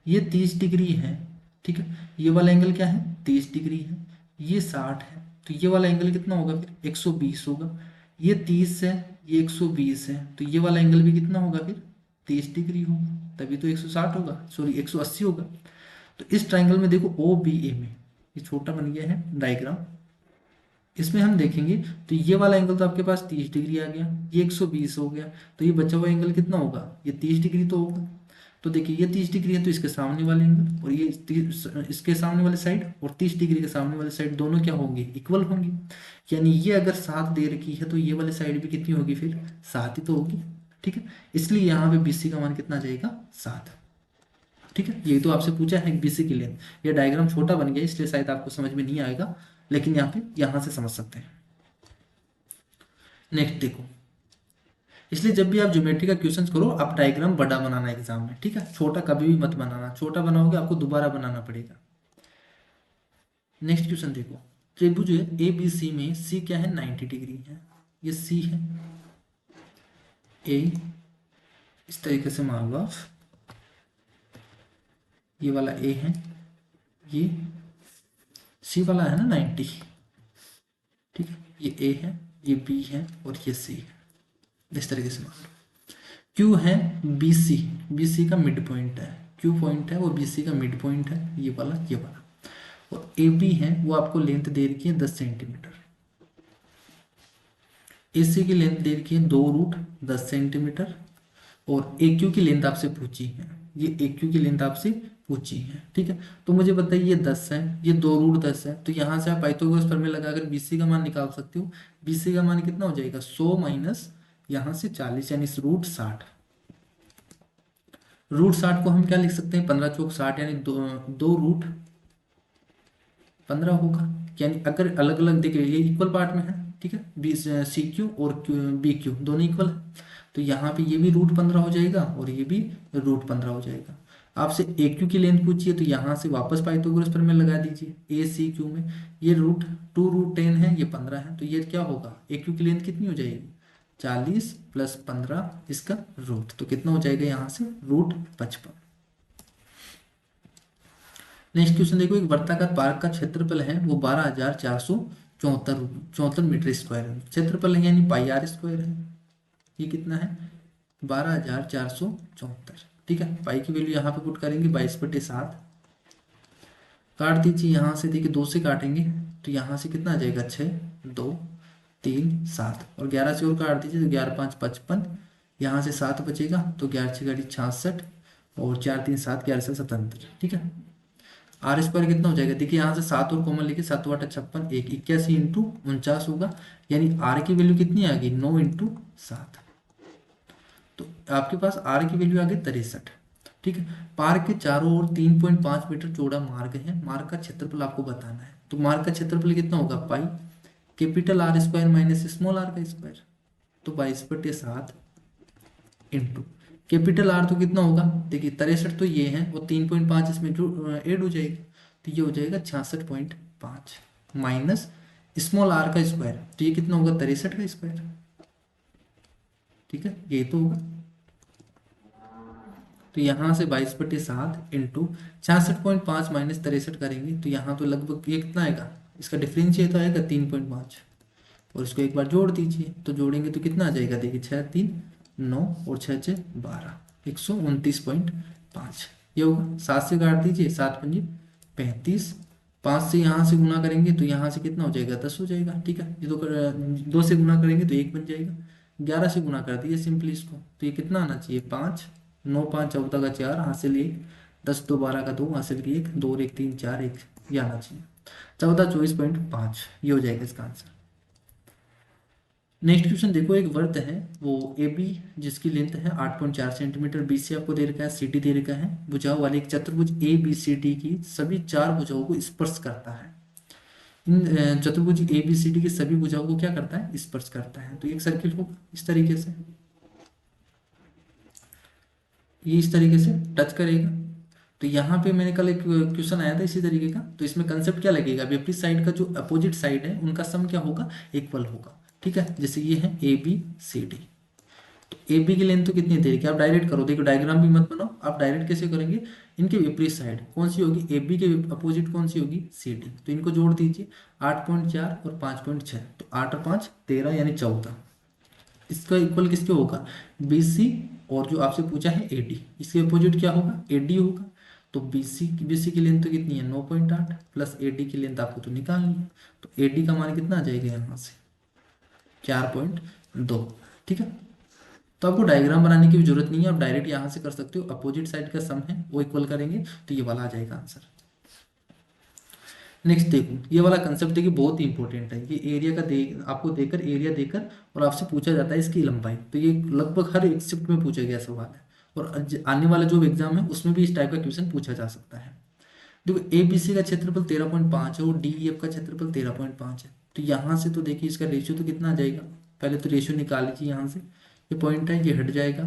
ये 30 डिग्री है, ठीक है, ये वाला एंगल क्या है 30 डिग्री है, ये 60 है, तो ये वाला एंगल कितना होगा फिर 120 होगा। ये 30 है, ये 120 है, तो ये वाला एंगल भी कितना होगा फिर 30 डिग्री होगा, तभी तो 160 होगा, सॉरी 180 होगा। तो इस ट्राइंगल में देखो ओ बी ए में ये छोटा बन गया है डायग्राम, इसमें हम देखेंगे तो ये वाला एंगल तो आपके पास 30 डिग्री आ गया, ये 120 हो गया, तो ये बचा हुआ एंगल कितना होगा, ये 30 डिग्री तो होगा। तो देखिए ये 30 डिग्री है तो इसके सामने वाले एंगल और ये इसके सामने वाले साइड और 30 डिग्री के सामने वाले साइड दोनों क्या होंगे, इक्वल होंगे। यानी ये अगर 7 दे रखी है तो ये वाले साइड भी कितनी होगी फिर 7 ही तो होगी, ठीक है। इसलिए यहाँ पे बीसी का मान कितना आ जाएगा 7, ठीक है। यही तो आपसे पूछा है बीसी की लेंथ। ये डायग्राम छोटा बन गया इसलिए शायद आपको समझ में नहीं आएगा, लेकिन यहाँ पे यहाँ से समझ सकते हैं। नेक्स्ट देखो, इसलिए जब भी आप ज्योमेट्री का क्वेश्चन करो आप डायग्राम बड़ा बनाना एग्जाम में, ठीक है, छोटा कभी भी मत बनाना, छोटा बनाओगे आपको दोबारा बनाना पड़ेगा। नेक्स्ट क्वेश्चन देखो, त्रिभुज ए बी सी में सी क्या है 90 डिग्री है, ये सी है, ए इस तरीके से मान लो आप, ये वाला ए है, ये सी वाला है ना 90, ठीक है, ये ए है, ये बी है और ये सी है, इस तरीके से मान लो। क्यू है बी सी, बी सी का मिड पॉइंट है, क्यू पॉइंट है वो बी सी का मिड पॉइंट है, ये वाला ये वाला। और ए बी है वो आपको लेंथ दे रखी है 10 सेंटीमीटर, ए सी की लेंथ दे रखी है 2√10 सेंटीमीटर, और ए क्यू की लेंथ आपसे पूछी है, ये ए क्यू की लेंथ आपसे पूछी है, ठीक है। तो मुझे बताइए ये 10 है, ये 2√10 है, तो यहाँ से आप पाइथागोरस प्रमेय लगाकर बीसी का मान निकाल सकते हो। बीसी का मान कितना हो जाएगा 100 माइनस यहाँ से 40 यानी √60। √60 को हम क्या लिख सकते हैं 15 चौक 60 यानी 2√15 होगा। यानी अगर अलग अलग देखिए ये इक्वल पार्ट में है, ठीक है, बी सी क्यू और बी क्यू दोनों इक्वल है, तो यहाँ पे ये भी √15 हो जाएगा और ये भी √15 हो जाएगा। आपसे ए क्यू की लेंथ पूछिए तो यहाँ से वापस पाइथागोरस प्रमेय लगा दीजिए, ए सी क्यू में ये √2√10 है, ये 15 है, तो ये क्या होगा ए क्यू की लेंथ कितनी हो जाएगी 40 प्लस 15 इसका रूट, तो कितना हो जाएगा यहाँ से रूट 55। नेक्स्ट क्वेश्चन देखो, एक वर्ताकार पार्क का क्षेत्रफल है वो 12,474 मीटर स्क्वायर है। क्षेत्रफल है यानी पाई आर स्क्वायर है। ये कितना है 12,474। ठीक है, पाई की वैल्यू यहाँ पे पुट करेंगे 22/7। काट दीजिए यहाँ से, देखिए 2 से काटेंगे तो यहाँ से कितना आ जाएगा 6, 2, 3, 7 और 11 से और काट दीजिए तो 11 5 55। यहाँ से 7 बचेगा तो 11 6 गाड़ी 66 और 4 3 7 11 से 77। ठीक है, आर स्क्वायर कितना हो जाएगा, देखिए यहाँ से 7 और कॉमन लेके 7 8 56 एक 81 इंटू 49 होगा, यानी आर की वैल्यू कितनी आ गई 9 इंटू 7। तो आपके पास आर की वैल्यू आ गई 63। ठीक है, पार्क के चारों ओर 3.5 मीटर चौड़ा मार्ग है। मार्ग का क्षेत्रफल आपको बताना है, तो मार्ग का क्षेत्रफल कितना होगा pi capital R square minus small R का स्क्वायर, तो 22/7 इंटू कैपिटल आर तो कितना होगा, देखिए 63 तो ये है और 3.5 इसमें जो ऐड हो जाएगी तो ये हो जाएगा 66.5 माइनस स्मॉल आर का स्क्वायर, तो ये कितना होगा 63 का स्क्वायर। ठीक है, ये तो होगा, तो यहाँ से 22/7 इंटू 66.5 माइनस 63 करेंगे तो यहाँ तो लगभग ये कितना आएगा, इसका डिफरेंशिएट तो आएगा 3.5 और इसको एक बार जोड़ दीजिए तो जोड़ेंगे तो कितना आ जाएगा, देखिए 6 3 9 और 6 6 12 129.5 ये होगा। 7 से काट दीजिए 7 पंजे 35, 5 से यहाँ से गुना करेंगे तो यहाँ से कितना हो जाएगा 10 हो जाएगा। ठीक है, ये 2 से गुना करेंगे तो 1 बन जाएगा। 11 से गुना कर दिए सिंपली इसको तो ये कितना आना चाहिए 5, 9 5 14 का 4 हासिल 1, 10 2 12 का 2 हासिल 1, 2 1 3 4 1 ये आना चाहिए 14 24.5 ये हो जाएगा इसका आंसर। नेक्स्ट क्वेश्चन देखो, एक वृत्त है वो ए बी जिसकी लेंथ है 8.4 सेंटीमीटर, बी सी आपको दे रखा है, सी डी दे रखा है, भुजाओं वाले एक चतुर्भुज ए बी सी डी की सभी 4 भुजाओं को स्पर्श करता है। इन चतुर्भुज ए बी सी डी की सभी भुजाओं को क्या करता है स्पर्श करता है, तो एक सर्किल होगा इस तरीके से, ये इस तरीके से टच करेगा। तो यहाँ पे मैंने कल एक क्वेश्चन आया था इसी तरीके का, तो इसमें कंसेप्ट क्या लगेगा, विपरीत साइड का जो अपोजिट साइड है उनका सम क्या होगा इक्वल होगा। ठीक है, जैसे ये है ए बी सी डी, तो ए बी की लेंथ तो कितनी दे रखी है, आप डायरेक्ट करो, देखो डायग्राम भी मत बनाओ, आप डायरेक्ट कैसे करेंगे, इनके विपरीत साइड कौन सी होगी ए बी के अपोजिट कौन सी होगी सी डी, तो इनको जोड़ दीजिए 8.4 और 5.6 तो 8 और 5 13 यानी 14, इसका इक्वल किसके होगा बी सी, और जो आपसे पूछा है ए डी इसके अपोजिट क्या होगा ए डी होगा। तो बी सी की लेंथ तो कितनी है 9.8 प्लस ए डी की लेंथ आपको तो निकालनी है, तो ए डी का मान कितना आ जाएगा यहाँ से 4.2। ठीक है, तो आपको डायग्राम बनाने की भी जरूरत नहीं है, आप डायरेक्ट यहाँ से कर सकते हो, अपोजिट साइड का सम है वो इक्वल करेंगे तो ये वाला आ जाएगा आंसर। नेक्स्ट देखो, ये वाला कंसेप्ट देखिए बहुत ही इंपॉर्टेंट है, ये एरिया का आपको देकर एरिया देकर और आपसे पूछा जाता है इसकी लंबाई, तो ये लगभग हर एक शिफ्ट में पूछा गया सवाल है और आने वाला जो एग्जाम है उसमें भी इस टाइप का क्वेश्चन पूछा जा सकता है। देखो ए बी सी का क्षेत्रफल 13.5 है और डी ई एफ का क्षेत्रफल 13.5 है, तो यहाँ से तो देखिए इसका रेशियो तो कितना आ जाएगा, पहले तो रेशियो निकाल लीजिए, यहाँ से ये पॉइंट है ये हट जाएगा,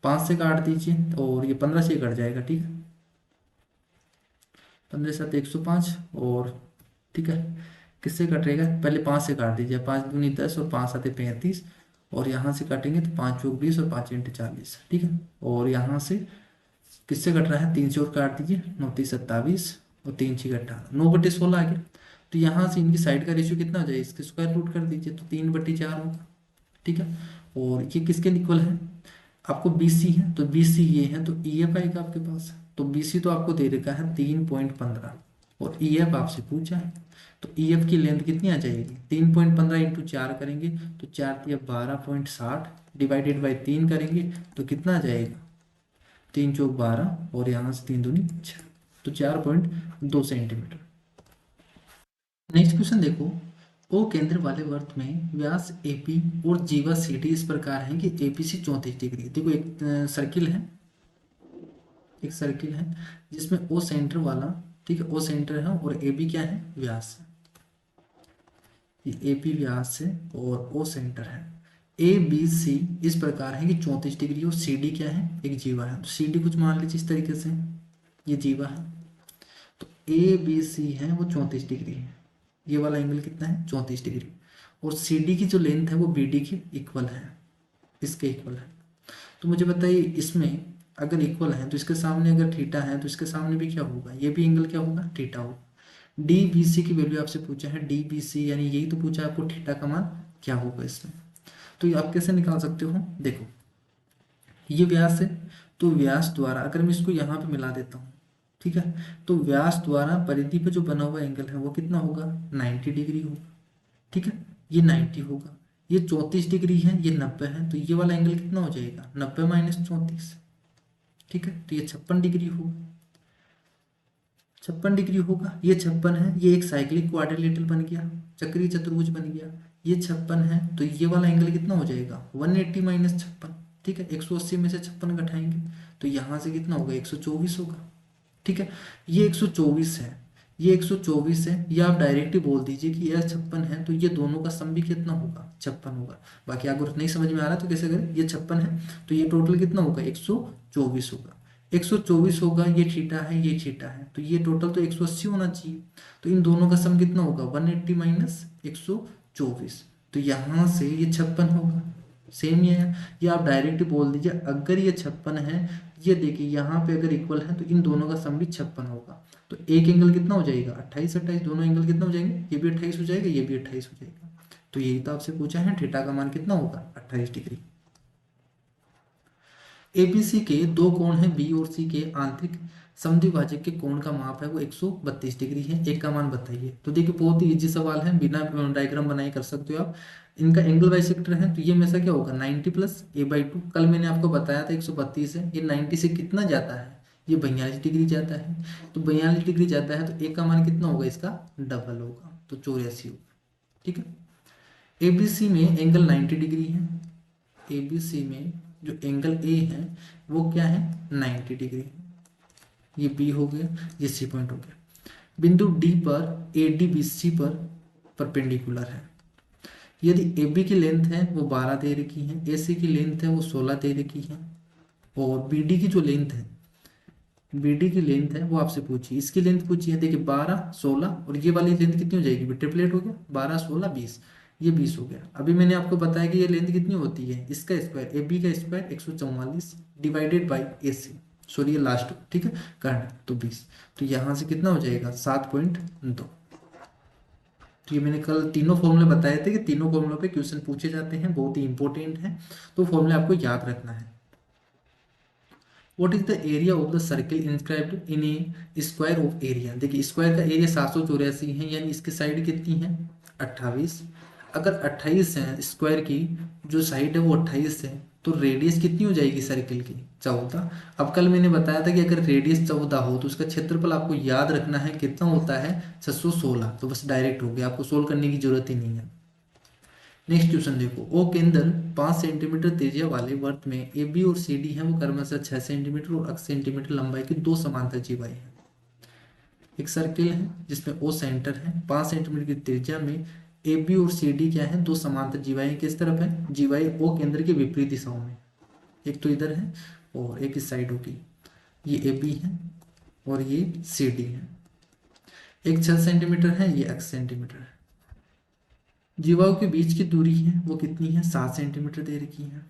5 से काट दीजिए और ये 15 से कट जाएगा। ठीक है, 15 7 105 और ठीक है किससे कटेगा, पहले 5 से काट दीजिए, 5 दूनी 10 और 5 7 35 और यहाँ से काटेंगे तो 5 चौक 20 और 5 इंटू 40। ठीक है, और यहाँ से किससे कट रहा है 3 से और काट दीजिए 9 3 27 और 3 6 18 9/16 आ गया। तो यहाँ से इनकी साइड का रेशियो कितना हो जाए, इसके स्क्वायर रूट कर दीजिए तो 3/4 होगा। ठीक है, और ये किसके इक्वल है, आपको बी सी है तो बी सी ये है तो ई एफ आएगा आपके पास, तो बी सी तो आपको दे रखा है 3.15 और ई एफ आपसे पूछा है, तो ई एफ की लेंथ कितनी आ जाएगी 3.15 इंटू 4 करेंगे तो 4 या 12.60 डिवाइडेड बाई 3 करेंगे तो कितना आ जाएगा 3 चौक 12 और यहाँ से 3 दूनी 6 तो 4.2 सेंटीमीटर। नेक्स्ट क्वेश्चन देखो, ओ केंद्र वाले वृत्त में व्यास एपी और जीवा सी डी इस प्रकार है कि एपीसी 34 डिग्री। देखो एक सर्किल है, एक सर्किल है जिसमें ओ सेंटर वाला, ठीक है ओ सेंटर है और ए बी क्या है व्यास है, ये ए पी व्यास है और ओ सेंटर है। ए बी सी इस प्रकार है कि 34 डिग्री और सी डी क्या है एक जीवा है, तो सी डी कुछ मान लीजिए इस तरीके से ये जीवा है, तो ए बी सी है वो 34 डिग्री है, ये वाला एंगल कितना है 34 डिग्री और सी डी की जो लेंथ है वो बी डी के इक्वल है। इसके इक्वल है। तो मुझे बताइए इसमें अगर इक्वल है तो इसके सामने अगर थीटा है तो इसके सामने भी क्या होगा, ये भी एंगल क्या होगा, थीटा होगा। डी बी सी की वैल्यू आपसे पूछा है, डी बी सी यानी यही तो पूछा है आपको, थीटा का मान क्या होगा इसमें। तो ये आप कैसे निकाल सकते हो, देखो ये व्यास है, तो व्यास द्वारा अगर मैं इसको यहाँ पे मिला देता हूँ, ठीक है, तो व्यास द्वारा परिधि पे जो बना हुआ एंगल है वो कितना होगा, 90 डिग्री होगा। ठीक है, ये 90 होगा, ये 34 डिग्री है, ये 90 है, तो ये वाला एंगल कितना हो जाएगा, 90 माइनस 34। ठीक है, तो ये 56 डिग्री होगा, 56 डिग्री होगा, ये 56 है, ये एक साइक्लिक क्वाड्रिलेटरल बन गया, चक्रीय चतुर्भुज बन गया। ये 56 है तो ये वाला एंगल कितना हो जाएगा, 180 माइनस 56। ठीक है, 180 में से 56 घटाएंगे तो यहाँ से कितना होगा, 124 होगा। ठीक है, ये 124 है, ये 124 है, ये आप डायरेक्टली बोल दीजिए कि यह 56 है, तो ये दोनों का सम भी कितना होगा, 56 होगा। बाकी अगर नहीं समझ में आ रहा तो कैसे करें, ये 56 है तो ये टोटल कितना होगा, 124 होगा। 124 होगा, ये थीटा है, ये थीटा है, तो ये टोटल तो 180 होना चाहिए। तो इन दोनों का सम कितना होगा, 180 माइनस 124, तो यहाँ से ये 56 होगा। सेम ही है, ये आप डायरेक्ट बोल दीजिए अगर ये 56 है, ये देखिए यहाँ पे अगर इक्वल है तो इन दोनों का सम भी 56 होगा। तो एक एंगल कितना हो जाएगा, 28 28, दोनों एंगल कितना हो जाएंगे, ये भी 28 हो जाएगा, ये भी 28 हो जाएगा। तो यही तो आपसे पूछा है, थीटा का मान कितना होगा, 28 डिग्री। एबीसी के दो कोण हैं, बी और सी के आंतरिक समद्विभाजक के कोण का माप है वो 132 डिग्री है, एक का मान बताइए। तो देखिए बहुत ही इजी सवाल है, बिना डायग्राम बनाए कर सकते हो आप। इनका एंगल बाइसेक्टर है तो ये में से क्या होगा, 90 प्लस a/2। कल मैंने आपको बताया था 132 है, ये 90 से कितना जाता है, ये 42 डिग्री जाता है। तो 42 डिग्री जाता है तो एक का मान कितना होगा, इसका डबल होगा, तो 84 होगा। ठीक है, एबीसी में एंगल 90 डिग्री है, एबीसी में जो एंगल ए है वो क्या है, 90 डिग्री। ये बी हो गया, ये सी पॉइंट हो गया। बिंदु डी पर ए डी बी सी पर परपेंडिकुलर है। यदि ए बी की लेंथ है वो 12 दे रखी है, ए सी की लेंथ है वो 16 दे रखी है, और बी डी की जो लेंथ है, बी डी की लेंथ है वो आपसे पूछी, इसकी लेंथ पूछी है। देखिए 12 16 और ये वाली लेंथ कितनी हो जाएगी, ट्रिपलेट हो गया, 12 16 20, ये 20 हो गया। अभी मैंने आपको बताया कि ये लेंथ कितनी होती है, इसका स्क्वायर, ए बी का square 144 divided by A C, sorry ये लास्ट, ठीक है, कर्ण, तो 20। तो यहाँ से कितना हो जाएगा, 7.2। तो ये मैंने कल तीनों फॉर्मूले बताए थे कि तीनों फॉर्मूलों पे क्वेश्चन पूछे जाते हैं, बहुत ही इंपॉर्टेंट है, तो फॉर्मूले आपको याद रखना है। What is the area of the circle inscribed in a square of area? देखिए स्क्वायर का एरिया 784 है, यानी इसकी साइड कितनी है, 28। अगर 28 है स्क्वायर की जो साइड है वो 28 है, तो रेडियस कितनी हो जाएगी सर्किल की, 14। अब कल मैंने बताया था कि अगर रेडियस 14 हो तो उसका क्षेत्रफल आपको याद रखना है कितना होता है, 616। तो बस डायरेक्ट हो गया, आपको सोल्व करने की जरूरत ही नहीं है। नेक्स्ट क्वेश्चन देखो, ओ केंद्र 5 सेंटीमीटर त्रिज्या वाले वृत्त में ए बी और सी डी है वो क्रमशः 6 सेंटीमीटर और 8 सेंटीमीटर लंबाई की दो समांतर जीवाएं हैं। एक सर्किल है जिसमें ओ सेंटर है, 5 सेंटीमीटर की त्रिज्या में ए बी और सी डी क्या है, दो समांतर जीवाएं किस तरफ है, जीवाएं ओ केंद्र के विपरीत दिशाओं में, एक तो इधर है और एक इस साइड होगी। ये ए बी है और ये सी डी है, एक 6 सेंटीमीटर है, ये 8 सेंटीमीटर है। जीवाओं के बीच की दूरी है वो कितनी है, 7 सेंटीमीटर दे रखी है,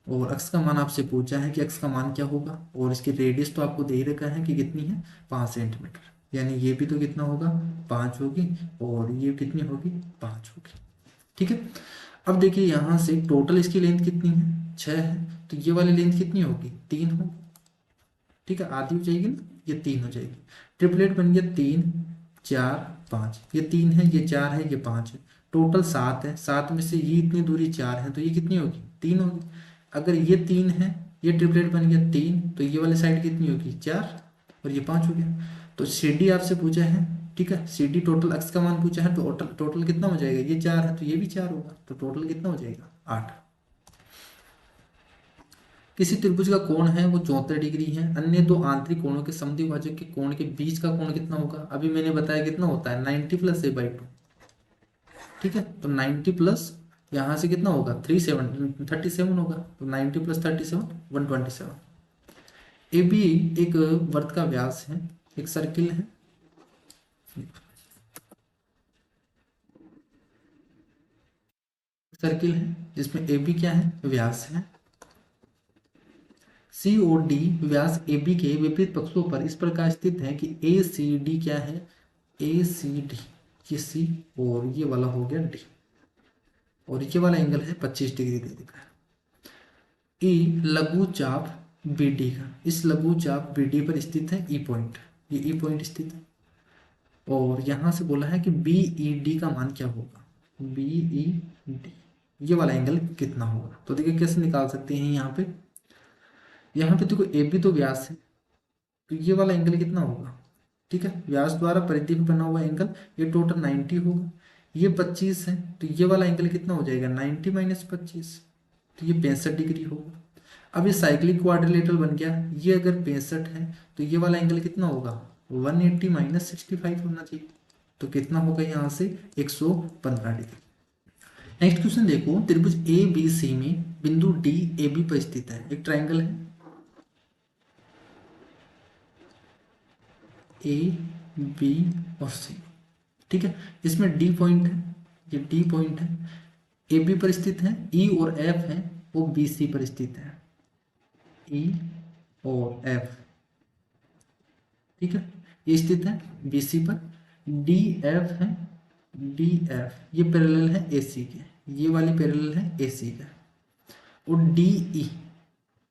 और अक्स का मान आपसे पूछा है कि अक्स का मान क्या होगा, और इसकी रेडियस तो आपको दे रखा है कि कितनी है, 5 सेंटीमीटर, यानी ये भी तो कितना होगा, 5 होगी, और ये कितनी होगी, 5 होगी। ठीक है, अब देखिए यहाँ से टोटल इसकी लेंथ कितनी है, 6 है, तो ये वाली लेंथ कितनी होगी, 3 होगी। ठीक है, आधी हो जाएगी ना, ये 3 हो जाएगी, ट्रिपलेट बन गया 3 4 5, ये 3 है, ये 4 है, ये 5 है, टोटल 7 है। 7 में से ये इतनी दूरी 4 है तो ये कितनी होगी, 3 होगी। अगर ये 3 है, ये ट्रिपलेट बन गया 3, तो ये वाली साइड कितनी होगी, 4, और ये 5 हो गया। तो सी डी आपसे पूछा है, ठीक है, सी डी टोटल अक्स का मान पूछा है, तो टोटल टोटल कितना हो जाएगा, ये 4 है तो ये भी 4 होगा, तो टोटल कितना हो जाएगा, 8। किसी त्रिभुज का कोण है वो 74 डिग्री है, अन्य दो आंतरिक कोणों के समद्विभाजक के कोण के बीच का कोण कितना होगा, अभी मैंने बताया कितना होता है, 90 प्लस a/2। ठीक है, तो 90 प्लस यहाँ से कितना होगा, 37 होगा, तो 90 प्लस 37 127। ए बी एक वृत्त का व्यास है, एक सर्किल है, सर्किल है जिसमें ए बी क्या है, व्यास है, सी और डी व्यास ए बी के विपरीत पक्षों पर इस प्रकार स्थित है कि ए सी डी क्या है, ए सी डी, ये सी और ये वाला हो गया डी, और ये वाला एंगल है 25 डिग्री दे दिया है। ई लघु चाप बी डी का, इस लघु चाप बी डी पर स्थित है ई पॉइंट, ये ई पॉइंट स्थित है, और यहां से बोला है कि बी ई डी का मान क्या होगा, बी ई डी ये वाला एंगल कितना होगा। तो देखिए कैसे निकाल सकते हैं, यहाँ पे देखो ए बी तो व्यास है, तो ये वाला एंगल कितना होगा, ठीक है, व्यास द्वारा परिधि पे बना हुआ एंगल, ये टोटल 90 होगा, ये 25 है, तो ये वाला एंगल कितना हो जाएगा 90 माइनस 25, तो ये 65 डिग्री होगा। अब ये साइक्लिक क्वाड्रिलेटरल बन गया, ये अगर 65 है तो ये वाला एंगल कितना होगा 180 माइनस 65 होना चाहिए, तो कितना होगा यहाँ से 115 डिग्री। नेक्स्ट क्वेश्चन देखो, त्रिभुज ए बी सी में बिंदु डी ए बी पर स्थित है, एक ट्राइंगल है ए बी और सी, ठीक है, इसमें डी पॉइंट है, ये डी पॉइंट है, ए बी पर स्थित है, ई और एफ है वो बी सी पर स्थित है, ई और एफ, ठीक है, ये स्थित है बी सी पर, डी एफ है, डी एफ ये पैरेलल है ए सी के, ये वाली पैरेलल है ए सी का, और डी ई,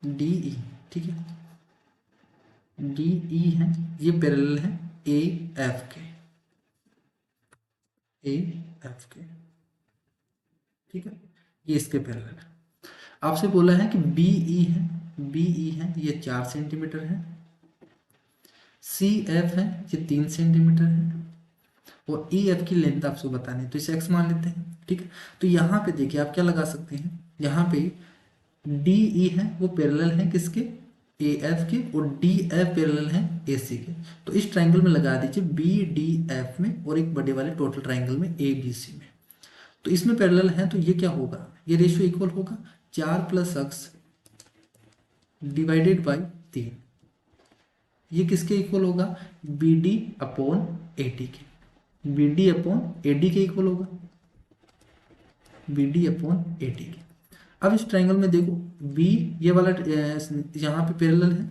डी ई, ठीक है, डी ई है, ये पैरेलल है ए एफ के, ए एफ के, ठीक है, ये इसके पैरेलल है। आपसे बोला है कि बी ई है, बी ई है ये 4 सेंटीमीटर है, सी एफ है ये 3 सेंटीमीटर है, और ई एफ की लेंथ आपसे बतानी है, तो इसे एक्स मान लेते हैं, ठीक है। तो यहाँ पे देखिए आप क्या लगा सकते हैं, यहाँ पे डी ई है वो पैरेलल है किसके, ए एफ के, और डी एफ पैरेलल है ए सी के, तो इस ट्राइंगल में लगा दीजिए बी डी एफ में, और एक बड़े वाले टोटल ट्राइंगल में ए बी सी में, तो इसमें पैरेलल है, तो ये क्या होगा, ये रेशियो इक्वल होगा 4 प्लस एक्स डिवाइडेड बाई 3, ये किसके इक्वल होगा, B D upon A D के, B D upon A D के इक्वल होगा, B D upon A D के। अब इस ट्राइंगल में देखो बी ये वाला यहाँ पे पैरेलल है,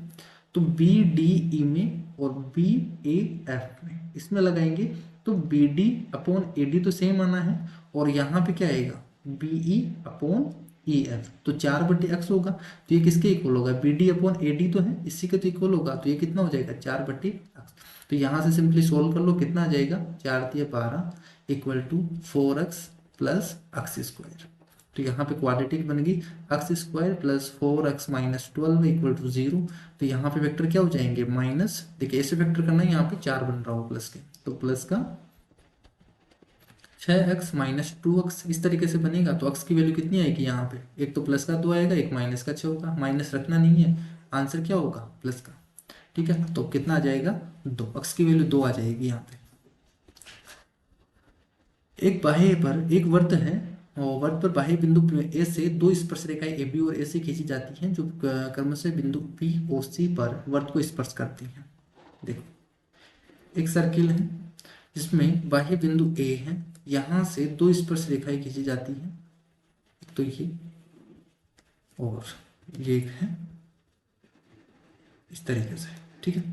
तो बी डी ई में और बी ए एफ में इसमें लगाएंगे, तो B D upon A D तो सेम आना है, और यहाँ पे क्या आएगा B E upon E F, तो 4/x होगा, तो ये किसके इक्वल होगा, B D upon A D तो है इसी के तो इक्वल होगा, तो ये कितना हो जाएगा 4/x। तो यहाँ से सिंपली सोल्व कर लो, कितना आ जाएगा 4×12 equal to 4x plus x square, तो यहाँ पे क्वाड्रेटिक बन गई, x square plus 4x minus 12 equal to 0, तो यहाँ पे वेक्टर क्या हो जाएंगे माइनस, देखिए ऐसे वेक्टर करना है, यहाँ पे 4 बन रहा हो प्लस के, तो प्लस का 6x माइनस 2x इस तरीके से बनेगा, तो x की वैल्यू कितनी आएगी यहाँ पे, एक तो प्लस का 2 आएगा, एक माइनस का 6 होगा, माइनस रखना नहीं है, आंसर क्या होगा प्लस का, ठीक है, तो कितना आ जाएगा 2, x की वैल्यू 2 आ जाएगी यहाँ पे। एक बाह्य पर एक वर्त है, और वर्त पर बाह्य बिंदु ए से 2 स्पर्श रेखाएं ए बी और ए से खींची जाती हैं, जो क्रमशः बिंदु पी ओ सी पर वर्त को स्पर्श करती हैं। देखो एक सर्किल है जिसमें बाह्य बिंदु ए है, यहाँ से 2 स्पर्श रेखाएं खींची जाती हैं, तो ये और ये है इस तरीके से, ठीक है,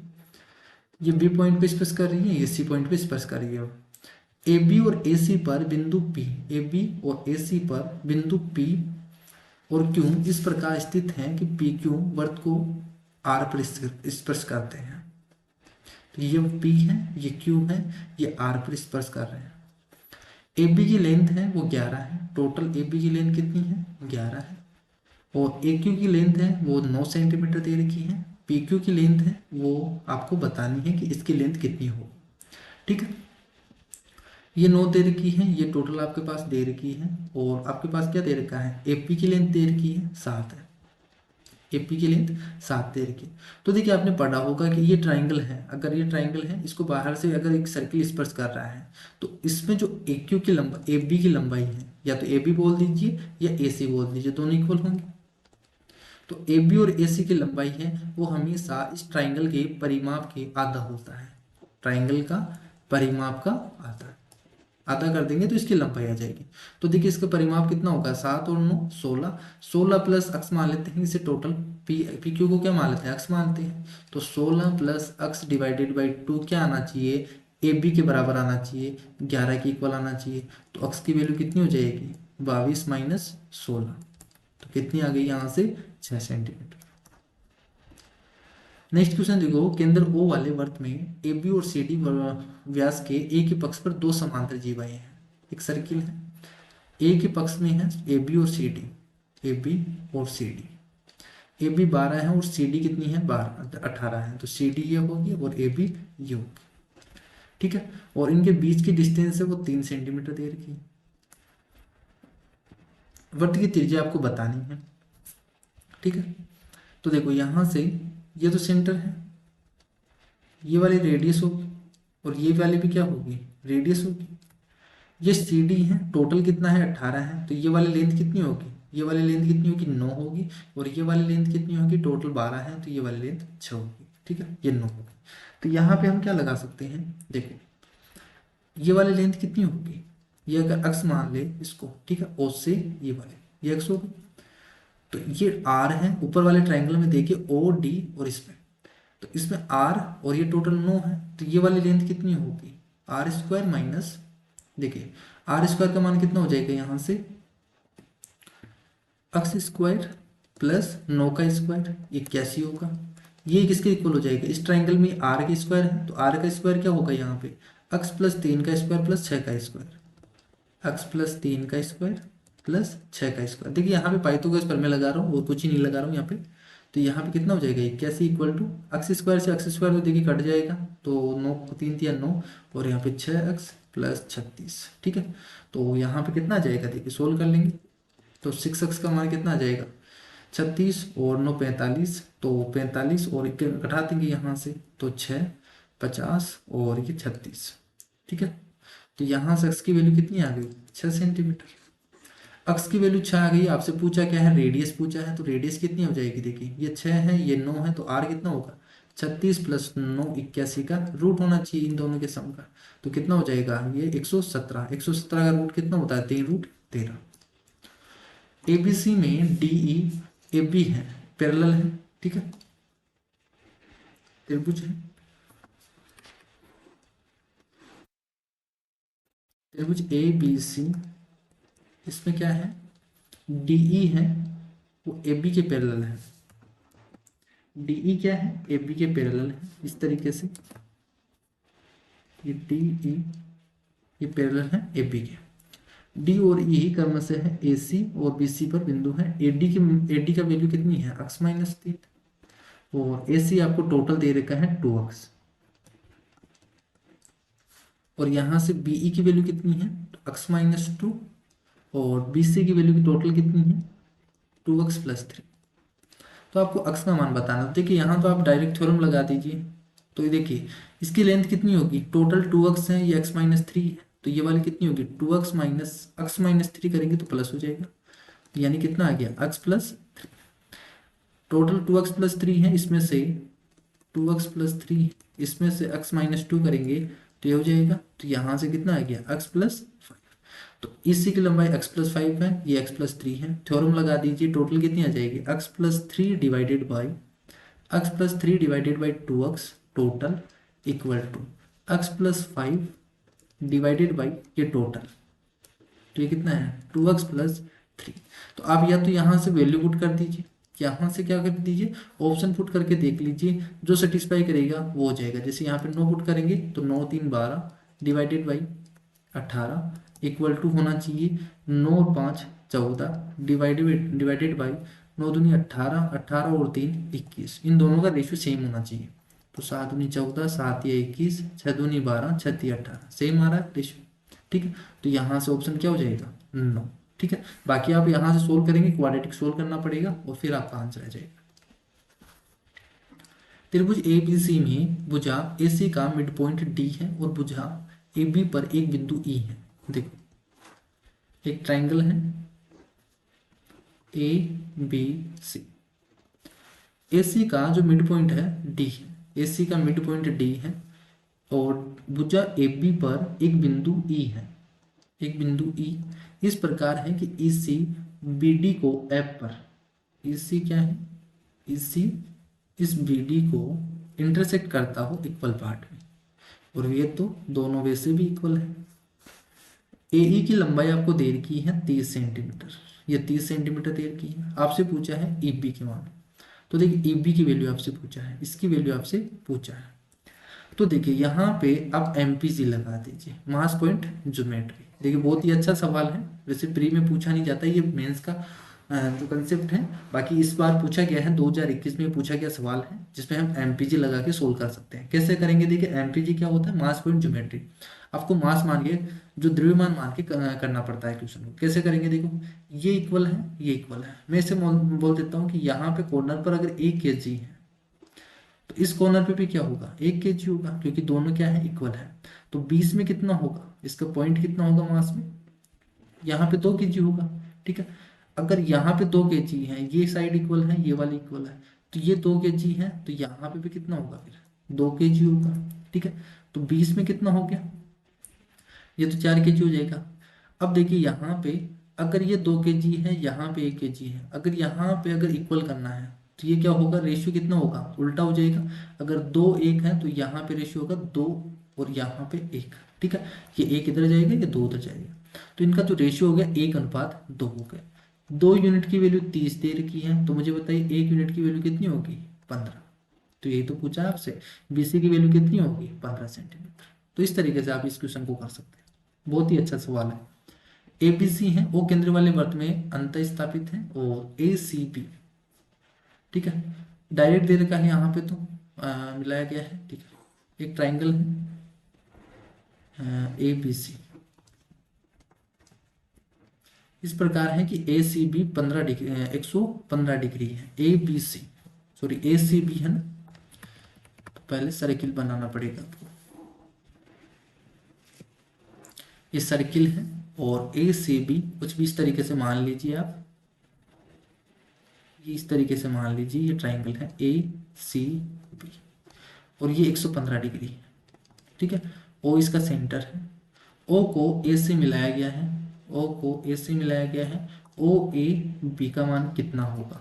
ये बी पॉइंट पे स्पर्श कर रही है, ये सी पॉइंट पे स्पर्श कर रही है। ए बी और ए सी पर बिंदु पी, ए बी और ए सी पर बिंदु पी और क्यू इस प्रकार स्थित हैं कि पी क्यू वर्त को आर पर स्पर्श करते हैं, तो ये पी है, ये क्यू है, ये आर पर स्पर्श कर रहे हैं। ए बी की लेंथ है वो 11 है, टोटल ए बी की लेंथ कितनी है 11 है, और ए क्यू की लेंथ है वो 9 सेंटीमीटर दे रखी है, पी क्यू की लेंथ है वो आपको बतानी है कि इसकी लेंथ कितनी हो, ठीक है, ये 9 दे रखी है, ये टोटल आपके पास दे रखी है, और आपके पास क्या दे रखा है ए पी की लेंथ दे रखी है 7 है, एपी की लेंथ 7 दे रखी है। तो देखिए आपने पढ़ा होगा कि ये ट्राइंगल है, अगर ये ट्राइंगल है इसको बाहर से अगर एक सर्किल स्पर्श कर रहा है, तो इसमें जो ए क्यू की लंबाई ए बी की लंबाई है, या तो ए बी बोल दीजिए या ए सी बोल दीजिए, दोनों इक्वल होंगे, तो ए बी और ए सी की लंबाई है वो हमेशा इस ट्राइंगल के परिमाप के आधा होता है, ट्राइंगल का परिमाप का आधा। आधा कर देंगे तो इसकी लंबाई आ जाएगी। तो देखिए इसका परिमाप कितना होगा, 7 और 9 16, 16 प्लस अक्स मान लेते हैं, इसे टोटल पी क्यू को क्या मान लेते हैं, अक्स मानते हैं। तो 16 प्लस अक्स डिवाइडेड बाई 2 क्या आना चाहिए, ए बी के बराबर आना चाहिए, 11 के इक्वल आना चाहिए। तो अक्स की वैल्यू कितनी हो जाएगी, 22 माइनस 16, तो कितनी आ गई यहाँ से 6 सेंटीमीटर। नेक्स्ट क्वेश्चन देखो, केंद्र O वाले वृत्त में ए बी और सी डी व्यास के एक ही पक्ष पर दो समांतर जीवाएं हैं। एक सर्किल है, एक ही पक्ष में है ए बी और सी डी, ए बी और सी डी, ए बी 12 है और सी डी कितनी है 18 है, तो सी डी ये होगी और ए बी ये होगी, ठीक है। और इनके बीच की डिस्टेंस है वो 3 सेंटीमीटर दे रखी है। वृत्त की त्रिज्या आपको बतानी है, ठीक है। तो देखो यहाँ से ये तो सेंटर है, ये वाली रेडियस होगी और ये वाली भी क्या होगी, रेडियस होगी। ये सी डी है, टोटल कितना है 18 है, तो ये वाली लेंथ कितनी होगी, ये वाली लेंथ कितनी होगी 9 होगी, और ये वाली लेंथ कितनी होगी, टोटल 12 है, तो ये वाली लेंथ 6 होगी, ठीक है, ये 9 होगी। तो यहाँ पे हम क्या लगा सकते हैं, देखो ये वाली लेंथ कितनी होगी, ये अगर अक्स मान ले इसको, ठीक है, ओ से ये वाले ये अक्स होगी। तो ये आर है, ऊपर वाले ट्राइंगल में देखिए ओ डी और इसमें, तो इसमें आर और ये टोटल 9 है, तो ये वाली लेंथ कितनी होगी, आर स्क्वायर माइनस, देखिए आर स्क्वायर का मान कितना हो जाएगा यहाँ से, एक्स स्क्वायर प्लस 9 का स्क्वायर 81 होगा। ये किसके इक्वल हो जाएगा, इस ट्राइंगल में आर के स्क्वायर है, तो आर का स्क्वायर क्या होगा यहाँ पे, एक्स प्लस 3 का स्क्वायर प्लस 6 का स्क्वायर, एक्स प्लस 3 का स्क्वायर प्लस 6 का स्क्वायर। देखिए यहाँ पे पाइथागोरस पर मैं लगा रहा हूँ और कुछ ही नहीं लगा रहा हूँ यहाँ पे। तो यहाँ पे कितना हो जाएगा, 81 इक्वल टू एक्स स्क्वायर से एक्स स्क्वायर तो देखिए कट जाएगा, तो 9 3 3 9, और यहाँ पे 6x प्लस 36, ठीक है। तो यहाँ पे कितना आ जाएगा, देखिए सोल्व कर लेंगे, तो 6x का मान कितना आ जाएगा 36 और 9 45, तो 45 और घटा देंगे यहाँ से, तो 6 50 और ये 36, ठीक है। तो यहाँ से x की वैल्यू कितनी आ गई 6 सेंटीमीटर। अक्स की वैल्यू 6 आ गई, आपसे पूछा क्या है, रेडियस पूछा है, तो रेडियस कितनी हो जाएगी, देखिए ये 6 है ये 9 है, तो आर कितना होगा 36 प्लस 9 81 का रूट होना चाहिए इन दोनों के सम का, तो कितना हो जाएगा ये 117, 117 का रूट कितना होता है 3 रूट 13। एबीसी में डी ई ए बी है, पैरेलल है, ठीक है, त्रिभुज है, त्रिभुज ए बी सी, इसमें क्या है डीई है वो ए बी के पैरेलल है, डीई क्या है ए बी के पैरेलल है, इस तरीके से ये डीई ये पैरेलल है ए बी के। डी और ई ही कर्म से है ए सी और बी सी पर बिंदु है, एडी का वैल्यू कितनी है एक्स माइनस 3, और ए सी आपको टोटल दे रखा है 2x, और यहाँ से बीई की वैल्यू कितनी है एक्स माइनस 2, और बी सी की वैल्यू की टोटल कितनी है 2x प्लस 3। तो आपको x का मान बताना, देखिए यहाँ तो आप डायरेक्ट थ्योरम लगा दीजिए, तो ये देखिए इसकी लेंथ कितनी होगी, टोटल 2x है, ये x माइनस 3 है, तो ये वाली कितनी होगी 2x माइनस x माइनस 3 करेंगे तो प्लस हो जाएगा, यानी कितना आ गया x plus 3, total 2x plus 3 है, इसमें से 2x प्लस 3 इसमें से x माइनस 2 करेंगे तो ये हो जाएगा, तो यहाँ से कितना आ गया x प्लस 5, तो इसी की लंबाई x प्लस 5 है, ये x प्लस 3 है, थ्योरम लगा दीजिए, टोटल कितनी आ जाएगी x plus 3 divided by x plus 3 divided by 2x total equal to x plus 5 divided by ये टोटल, तो ये कितना है 2x प्लस 3। तो आप या तो यहाँ से वैल्यू पुट कर दीजिए, यहाँ से क्या कर दीजिए ऑप्शन पुट करके देख लीजिए, जो सेटिस्फाई करेगा वो हो जाएगा। जैसे यहाँ पे 9 पुट करेंगे तो 9 3 12 डिवाइडेड बाई 18 इक्वल टू होना चाहिए 9 और 5 14 डिवाइडेड बाई 9 दूनी 18, 18 और 3 21, इन दोनों का रेशियो सेम होना चाहिए, तो 7 दूनी 14 7 या 21 6 दूनी 12 6 या 18 सेम आ रहा है रेशियो, ठीक है। तो यहाँ से ऑप्शन क्या हो जाएगा 9, ठीक है। बाकी आप यहाँ से सोल्व करेंगे, क्वाड्रेटिक सोल्व करना पड़ेगा और फिर आपका आंसर आ जाएगा। त्रिभुज ए बी सी में भुजा ए सी का मिड पॉइंट डी है और भुजा ए बी पर एक बिंदु ई है। देखो एक ट्राइंगल है ए बी सी, ए सी का जो मिड पॉइंट है डी है, ए सी का मिड पॉइंट डी है और भुजा ए बी पर एक बिंदु ई है, एक बिंदु ई इस प्रकार है कि ई सी बी डी को एफ पर, ई सी क्या है, ई सी इस बी डी को इंटरसेक्ट करता हो इक्वल पार्ट में, और ये तो दोनों वैसे भी इक्वल है। एई की लंबाई आपको दे रखी है 30 सेंटीमीटर, ये 30 सेंटीमीटर दे रखी है। आपसे पूछा है ईबी की मान, तो देखिए ईबी की वैल्यू आपसे पूछा है, इसकी वैल्यू आपसे पूछा है। तो देखिए यहाँ पे आप एमपीजी लगा दीजिए, मास पॉइंट ज्योमेट्री। देखिए बहुत ही अच्छा सवाल है, वैसे प्री में पूछा नहीं जाता, ये मेंस का जो कंसेप्ट है। बाकी इस बार पूछा गया है, 2021 में पूछा गया सवाल है जिसमें हम एमपीजी लगा के सोल्व कर सकते हैं। कैसे करेंगे, देखिए एमपीजी क्या होता है, मास पॉइंट ज्योमेट्री। आपको मास मान के, जो द्रव्यमान मान के करना पड़ता है क्वेश्चन को। कैसे करेंगे, देखो ये इक्वल है, ये इक्वल है, मैं इसे बोल देता हूँ कि यहाँ पे कॉर्नर पर अगर 1 kg है तो इस कॉर्नर पे भी क्या होगा, 1 kg होगा, क्योंकि दोनों क्या है, इक्वल है। तो 20 में कितना होगा, इसका पॉइंट कितना होगा मास में, यहाँ पे 2 kg होगा। ठीक है, अगर यहाँ पे 2 kg है, ये साइड इक्वल है, ये वाली इक्वल है, तो ये 2 kg है, तो यहाँ पे भी कितना होगा, फिर 2 kg होगा। ठीक है, तो 20 में कितना हो गया, ये तो 4 kg हो जाएगा। अब देखिए यहाँ पे अगर ये 2 kg है, यहाँ पे 1 kg है, अगर यहाँ पे अगर इक्वल करना है तो ये क्या होगा, रेशियो कितना होगा, उल्टा हो जाएगा। अगर 2 1 है तो यहाँ पे रेशियो होगा 2 और यहाँ पे 1। ठीक है, ये 1 इधर जाएगा, ये 2 उधर जाएगा, तो इनका जो रेशियो हो गया 1:2 हो गया। 2 यूनिट की वैल्यू 30 दे रखी है, तो मुझे बताइए 1 यूनिट की वैल्यू कितनी होगी, 15। तो यही तो पूछा आपसे, बीसी की वैल्यू कितनी होगी, 15 सेंटीमीटर। तो इस तरीके से आप इस क्वेश्चन को कर सकते हैं, बहुत ही अच्छा सवाल है। एबीसी है वो केंद्र वाले वृत्त में अंत स्थापित है, और ए सी बी, ठीक है, डायरेक्ट दे रखा है यहाँ पे, तो मिलाया गया है। ठीक है, एक ट्राइंगल है ए बी सी, इस प्रकार है कि A C B 15 degree 115 degree है, A B C, sorry A C B है ना, तो पहले सर्किल बनाना पड़ेगा आपको। ये सर्किल है और ए से बी कुछ भी इस तरीके से मान लीजिए आप, ये इस तरीके से मान लीजिए ये ट्राइंगल है ए सी बी, और ये 115 डिग्री है। ठीक है, ओ इसका सेंटर है, ओ को ए से मिलाया गया है, ओ को ए से मिलाया गया है, ओ ए बी का मान कितना होगा,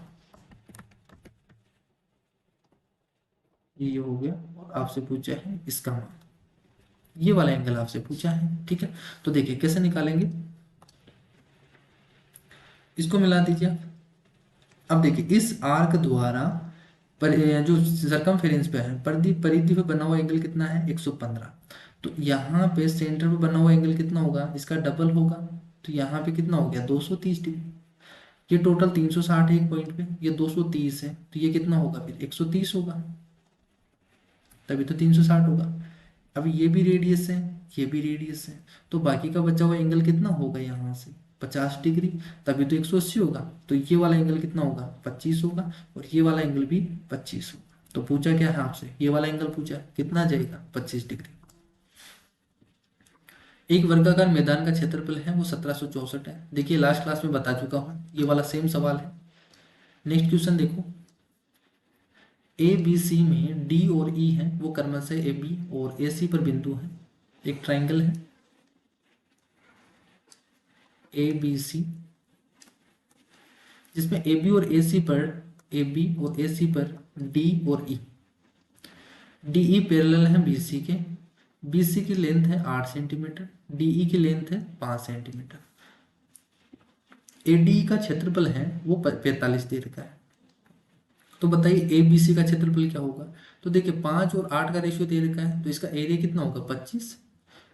ये हो गया। और आपसे पूछा है इसका मान, ये वाला एंगल आपसे पूछा है। ठीक है, तो देखिए कैसे निकालेंगे, इसको मिला दीजिए आप। अब देखिए इस आर्क द्वारा पर जो सरकमफेरेंस पे है, परिधि परिधि पे बना हुआ एंगल कितना है, 115। तो यहाँ पे सेंटर पे बना हुआ एंगल कितना होगा, इसका डबल होगा, तो यहाँ पे कितना हो गया, 230 डिग्री। ये टोटल 360 है एक पॉइंट पे, ये 230 है, तो ये कितना होगा फिर 130 होगा, तभी तो 360 होगा। अब ये भी रेडियस है, ये भी रेडियस है, तो बाकी का बचा हुआ एंगल कितना होगा यहाँ से, 50 डिग्री, तभी तो 180 होगा। तो ये वाला एंगल कितना होगा, 25 होगा, और ये वाला एंगल भी 25 होगा। तो पूछा क्या है आपसे, ये वाला एंगल पूछा है, कितना जाएगा, 25 डिग्री। एक वर्गाकार मैदान का क्षेत्रफल है वो 1764 है। देखिए लास्ट क्लास में बता चुका हूँ, ये वाला सेम सवाल है। नेक्स्ट क्वेश्चन देखो, ए बी सी में डी और ई है वो क्रमशः ए बी और ए सी पर बिंदु है। एक ट्राइंगल है ए बी सी, जिसमें ए बी और ए सी पर, ए बी और ए सी पर डी और ई, डी ई पैरेलल है बी सी के, बी सी की लेंथ है 8 सेंटीमीटर, डी ई की लेंथ है 5 सेंटीमीटर। ए डी का क्षेत्रफल है वो 45 दे रखा है। तो बताइए ए बी सी का क्षेत्रफल क्या होगा। तो देखिए 5 और 8 का रेशियो दे रखा है, तो इसका एरिया कितना होगा, 25।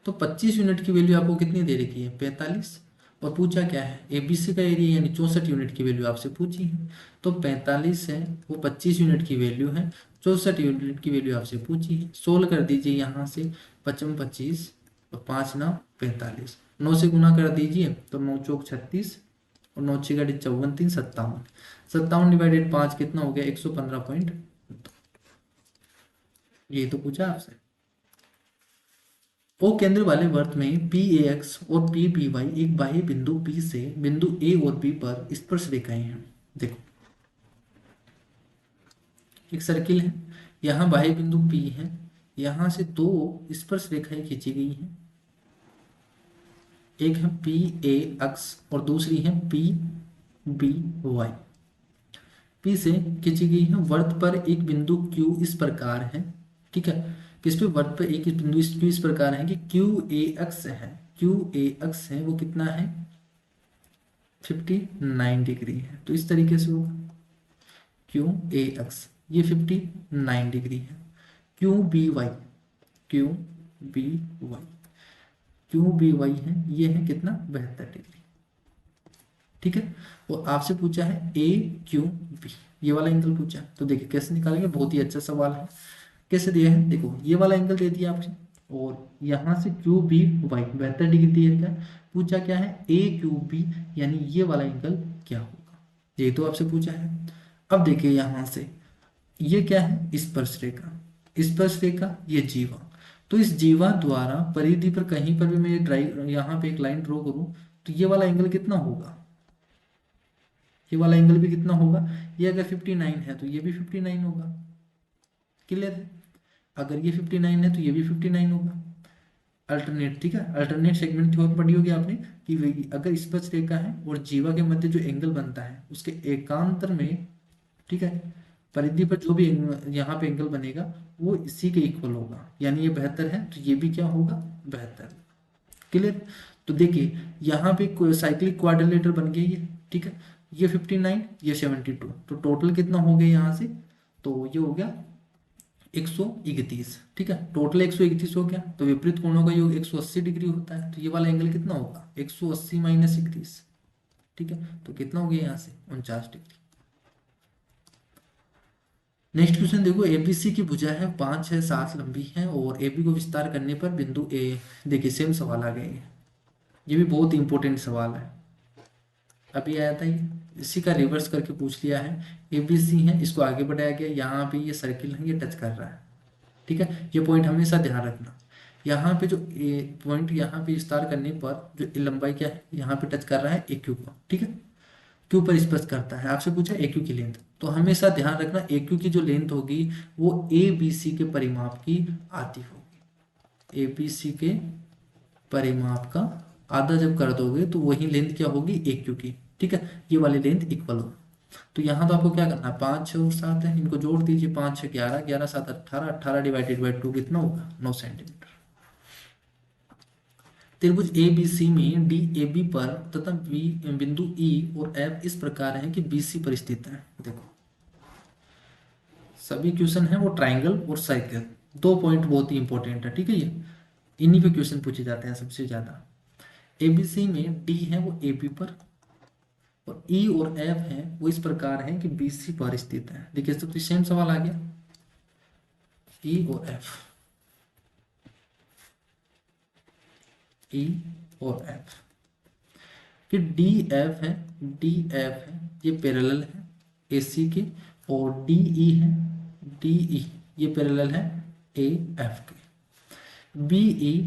तो 25 यूनिट की वैल्यू आपको कितनी दे रखी है, 45। और पूछा क्या है, एबीसी का एरिया यानी 64 यूनिट की वैल्यू आपसे पूछी है। तो 45 है वो 25 यूनिट की वैल्यू है, 64 यूनिट की वैल्यू आपसे पूछी है। सोल्व कर दीजिए यहाँ से, 55 25 और 5 9 45, 9 से गुना कर दीजिए तो 9 चौक 36 और 9 6 54 3 57, 57 डिवाइडेड 5 कितना हो गया, 115 ये तो पूछा आपसे। ओ केंद्र वाले वृत्त में पी ए एक्स और पी बी वाई एक बाह्य बिंदु पी से बिंदु ए और बी पर स्पर्श रेखाएं हैं। देखो एक सर्किल है, यहाँ बाह्य बिंदु पी है, यहाँ से 2 स्पर्श रेखाएं खींची गई हैं। एक है पी ए एक्स और दूसरी है पी बी वाई। पी से खींची गई है, वर्त पर एक बिंदु क्यू इस प्रकार है, ठीक है। किस पे, वर्त पर एक बिंदु क्यू इस प्रकार है कि क्यू ए एक्स है, क्यू ए एक्स है वो कितना है 59 डिग्री है। तो इस तरीके से होगा क्यू ए एक्स ये 59 डिग्री है। Q B Y, Q B Y, Q B Y है ये है कितना 72 डिग्री, ठीक है। और आपसे पूछा है ए क्यू बी, ये वाला एंगल पूछा है। तो देखिए कैसे निकालेंगे, बहुत ही अच्छा सवाल है। कैसे दिया है, देखो ये वाला एंगल दे दिया आपसे और यहाँ से क्यू बी वाई 72 डिग्री दिया गया। पूछा क्या है ए क्यू बी, यानी ये वाला एंगल क्या होगा, ये तो आपसे पूछा है। अब देखिए यहाँ से ये क्या है स्पर्श रेखा, स्पर्श रेखा ये जीवा। तो इस जीवा द्वारा परिधि पर कहीं पर भी मैं ड्राइव यहाँ पे एक लाइन ड्रॉ करूँ तो ये वाला एंगल कितना होगा, ये वाला एंगल भी कितना होगा, ये अगर 59 है तो ये भी 59 होगा। क्लियर है, अगर ये 59 है तो ये भी 59 होगा। अल्टरनेट, ठीक है, अल्टरनेट सेगमेंट थ्योरम पढ़ी होगी आपने कि अगर स्पर्श रेखा है और जीवा के मध्य जो एंगल बनता है उसके एकांतर में, ठीक है, परिधि पर जो भी यहाँ पे एंगल बनेगा वो इसी के इक्वल होगा, यानी ये 72 है तो ये भी क्या होगा 72। क्लियर। तो देखिए यहाँ पे साइक्लिक क्वाड्रिलेटर बन गया ये, ठीक है, ये 59 ये 72, तो टोटल कितना हो गया यहाँ से, तो ये हो गया 131, ठीक है, टोटल 131 हो गया। तो विपरीत कोणों का योग 180 डिग्री होता है, तो ये वाला एंगल कितना होगा 180 माइनस 31, ठीक है, तो कितना हो गया यहाँ से 49 डिग्री। नेक्स्ट क्वेश्चन देखो, एबीसी की भुजा है 5 6 7 लंबी है और एबी को विस्तार करने पर बिंदु ए, देखिए सेम सवाल आ गए, ये भी बहुत इंपॉर्टेंट सवाल है, अभी आया था ये, इसी का रिवर्स करके पूछ लिया है। एबीसी है, इसको आगे बढ़ाया गया, यहाँ पे ये सर्किल है ये टच कर रहा है, ठीक है, ये पॉइंट हमेशा ध्यान रखना। यहाँ पे जो पॉइंट यहाँ पे विस्तार करने पर जो लंबाई क्या है यहाँ पे टच कर रहा है ए क्यू को, ठीक है, क्यू पर स्पर्श करता है। आपसे पूछा ए क्यू की लेंथ, तो हमेशा ध्यान रखना ए क्यू की जो लेंथ होगी वो ए बी सी के परिमाप की आधी होगी, ए बी सी के परिमाप का आधा जब कर दोगे तो वही लेंथ क्या होगी ए क्यू की, ठीक है, ये वाली लेंथ इक्वल हो। तो यहाँ तो आपको क्या करना है 5 6 और 7 है, इनको जोड़ दीजिए, 5 6 11 11 7 18, 18 डिवाइडेड बाई 2 कितना होगा 9 सेंटीमीटर। त्रिभुज ए बी सी में डी ए बी पर तथा बी बिंदु ई और एफ इस प्रकार है कि बी सी पर स्थित है। देखो सभी क्वेश्चन है वो ट्राइंगल और सर्कल, दो पॉइंट बहुत ही इंपॉर्टेंट है, ठीक है, ये इन्हीं पे क्वेश्चन पूछे जाते हैं सबसे ज्यादा। एबीसी में डी है वो ए बी पर और ई और एफ है वो इस प्रकार है कि बी सी पर स्थित है। देखिए सबसे सेम सवाल आ गया, ई और एफ, ई और एफ, फिर डी एफ है, डी एफ है ये पैरेलल है ए सी के, और डी ई है, डी ई ये पैरेलल है ए एफ के। बी ई,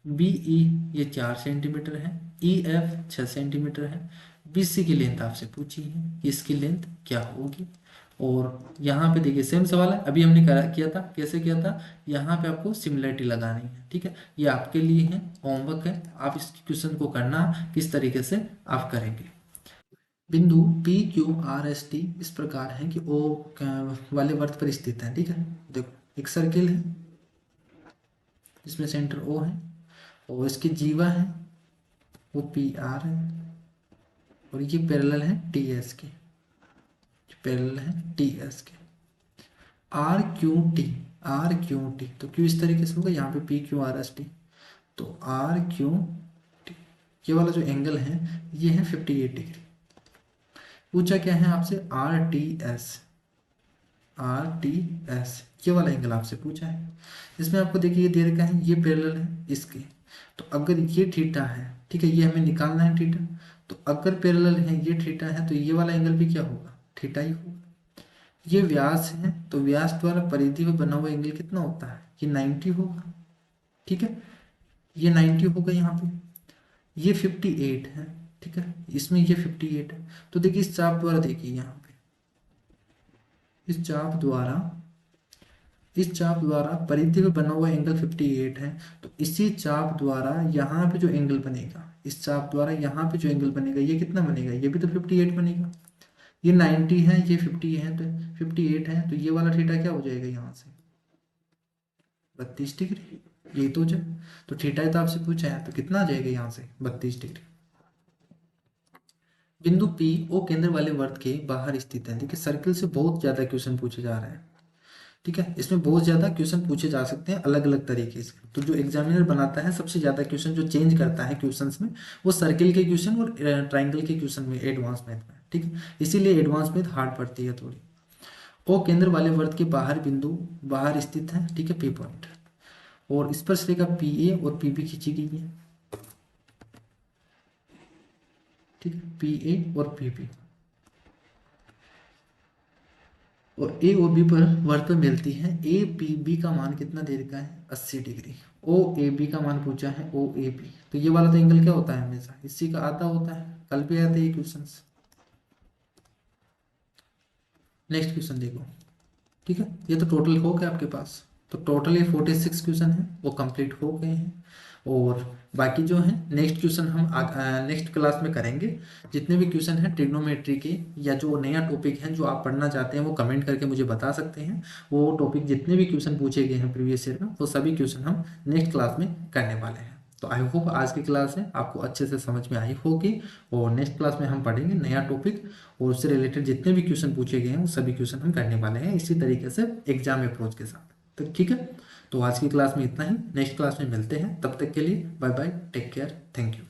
बी ई ये 4 सेंटीमीटर है, ई एफ 6 सेंटीमीटर है। बी सी की लेंथ आपसे पूछी है कि इसकी लेंथ क्या होगी, और यहाँ पे देखिए सेम सवाल है, अभी हमने किया था, कैसे किया था, यहाँ पे आपको सिमिलरिटी लगानी है, ठीक है, ये आपके लिए है होमवर्क है, आप इस क्वेश्चन को करना किस तरीके से आप करेंगे। बिंदु P Q R S T इस प्रकार है कि ओ वाले वर्त पर स्थित है, ठीक है। देखो एक सर्किल है इसमें सेंटर ओ है और इसकी जीवा है वो पी आर है और ये पैरेलल है टी एस के, पैरेलल है टी एस के। R Q T, R Q T, तो क्यू इस तरीके से होगा, यहाँ पे P Q R S T, तो आर क्यू टी ये वाला जो एंगल है ये है 58 डिग्री। पूछा क्या है आपसे R T S, R T S ये वाला एंगल आपसे पूछा है। इसमें आपको देखिए ये दे रखा है ये पैरेलल है इसके, तो अगर ये थीटा है, ठीक है, ये हमें निकालना है थीटा, तो अगर पैरेलल है ये थीटा है तो ये वाला एंगल भी क्या होगा थीटा ही होगा। ये व्यास है तो व्यास द्वारा परिधि में बना हुआ एंगल कितना होता है ये 90 होगा, ठीक है, ये 90 होगा। यहाँ पे ये 58 है, ठीक है, इसमें ये 58 है। तो देखिए इस चाप द्वारा, देखिए यहाँ पे इस चाप द्वारा इस चाप द्वारा परिधि में बना हुआ एंगल 58 है, तो इसी चाप द्वारा यहाँ पे जो एंगल बनेगा, इस चाप द्वारा यहाँ पे जो एंगल बनेगा ये कितना बनेगा, ये भी तो 58 बनेगा। ये 90 है, ये 50 है, तो 58 है, तो ये वाला थीटा क्या हो जाएगा यहाँ से 32 डिग्री। ये तो जब तो थीटा तो आपसे पूछा है, तो कितना आ जाएगा यहाँ से 32 डिग्री। बिंदु पी ओ केंद्र वाले वर्त के बाहर स्थित है। देखिए सर्किल से बहुत ज्यादा क्वेश्चन पूछे जा रहे हैं, ठीक है, इसमें बहुत ज़्यादा क्वेश्चन पूछे जा सकते हैं अलग अलग तरीके से। तो जो एग्जामिनर बनाता है सबसे ज़्यादा क्वेश्चन जो चेंज करता है क्वेश्चंस में, वो सर्किल के क्वेश्चन और ट्राइंगल के क्वेश्चन में एडवांस मैथ में, ठीक है, इसीलिए एडवांस मैथ हार्ड पड़ती है थोड़ी। ओ केंद्र वाले वर्त के बाहर बिंदु बाहर स्थित है, ठीक है, पी पॉइंट, और स्पर्श रेखा पी ए और पी बी खींची गई है, ठीक है, पी ए और पी बी, और ए ओ बी पर वर्त मिलती है। ए पी बी का मान कितना दे रखा है 80 डिग्री। ओ ए बी का मान पूछा है ओ ए बी, तो ये वाला तो एंगल क्या होता है हमेशा इसी का आधा होता है, कल भी आते हैं ये क्वेश्चन। नेक्स्ट क्वेश्चन देखो, ठीक है, ये तो टोटल हो गया आपके पास, तो टोटल ये 46 क्वेश्चन है वो कंप्लीट हो गए हैं। और बाकी जो है नेक्स्ट क्वेश्चन हम नेक्स्ट क्लास में करेंगे। जितने भी क्वेश्चन हैं ट्रिग्नोमेट्री के या जो नया टॉपिक है जो आप पढ़ना चाहते हैं वो कमेंट करके मुझे बता सकते हैं। वो टॉपिक जितने भी क्वेश्चन पूछे गए हैं प्रीवियस ईयर में वो सभी क्वेश्चन हम नेक्स्ट क्लास में करने वाले हैं। तो आई होप आज की क्लास है आपको अच्छे से समझ में आई होगी, और नेक्स्ट क्लास में हम पढ़ेंगे नया टॉपिक और उससे रिलेटेड जितने भी क्वेश्चन पूछे गए हैं वो सभी क्वेश्चन हम करने वाले हैं इसी तरीके से एग्जाम अप्रोच के साथ। तो ठीक है, तो आज की क्लास में इतना ही, नेक्स्ट क्लास में मिलते हैं, तब तक के लिए bye bye, take care, thank you.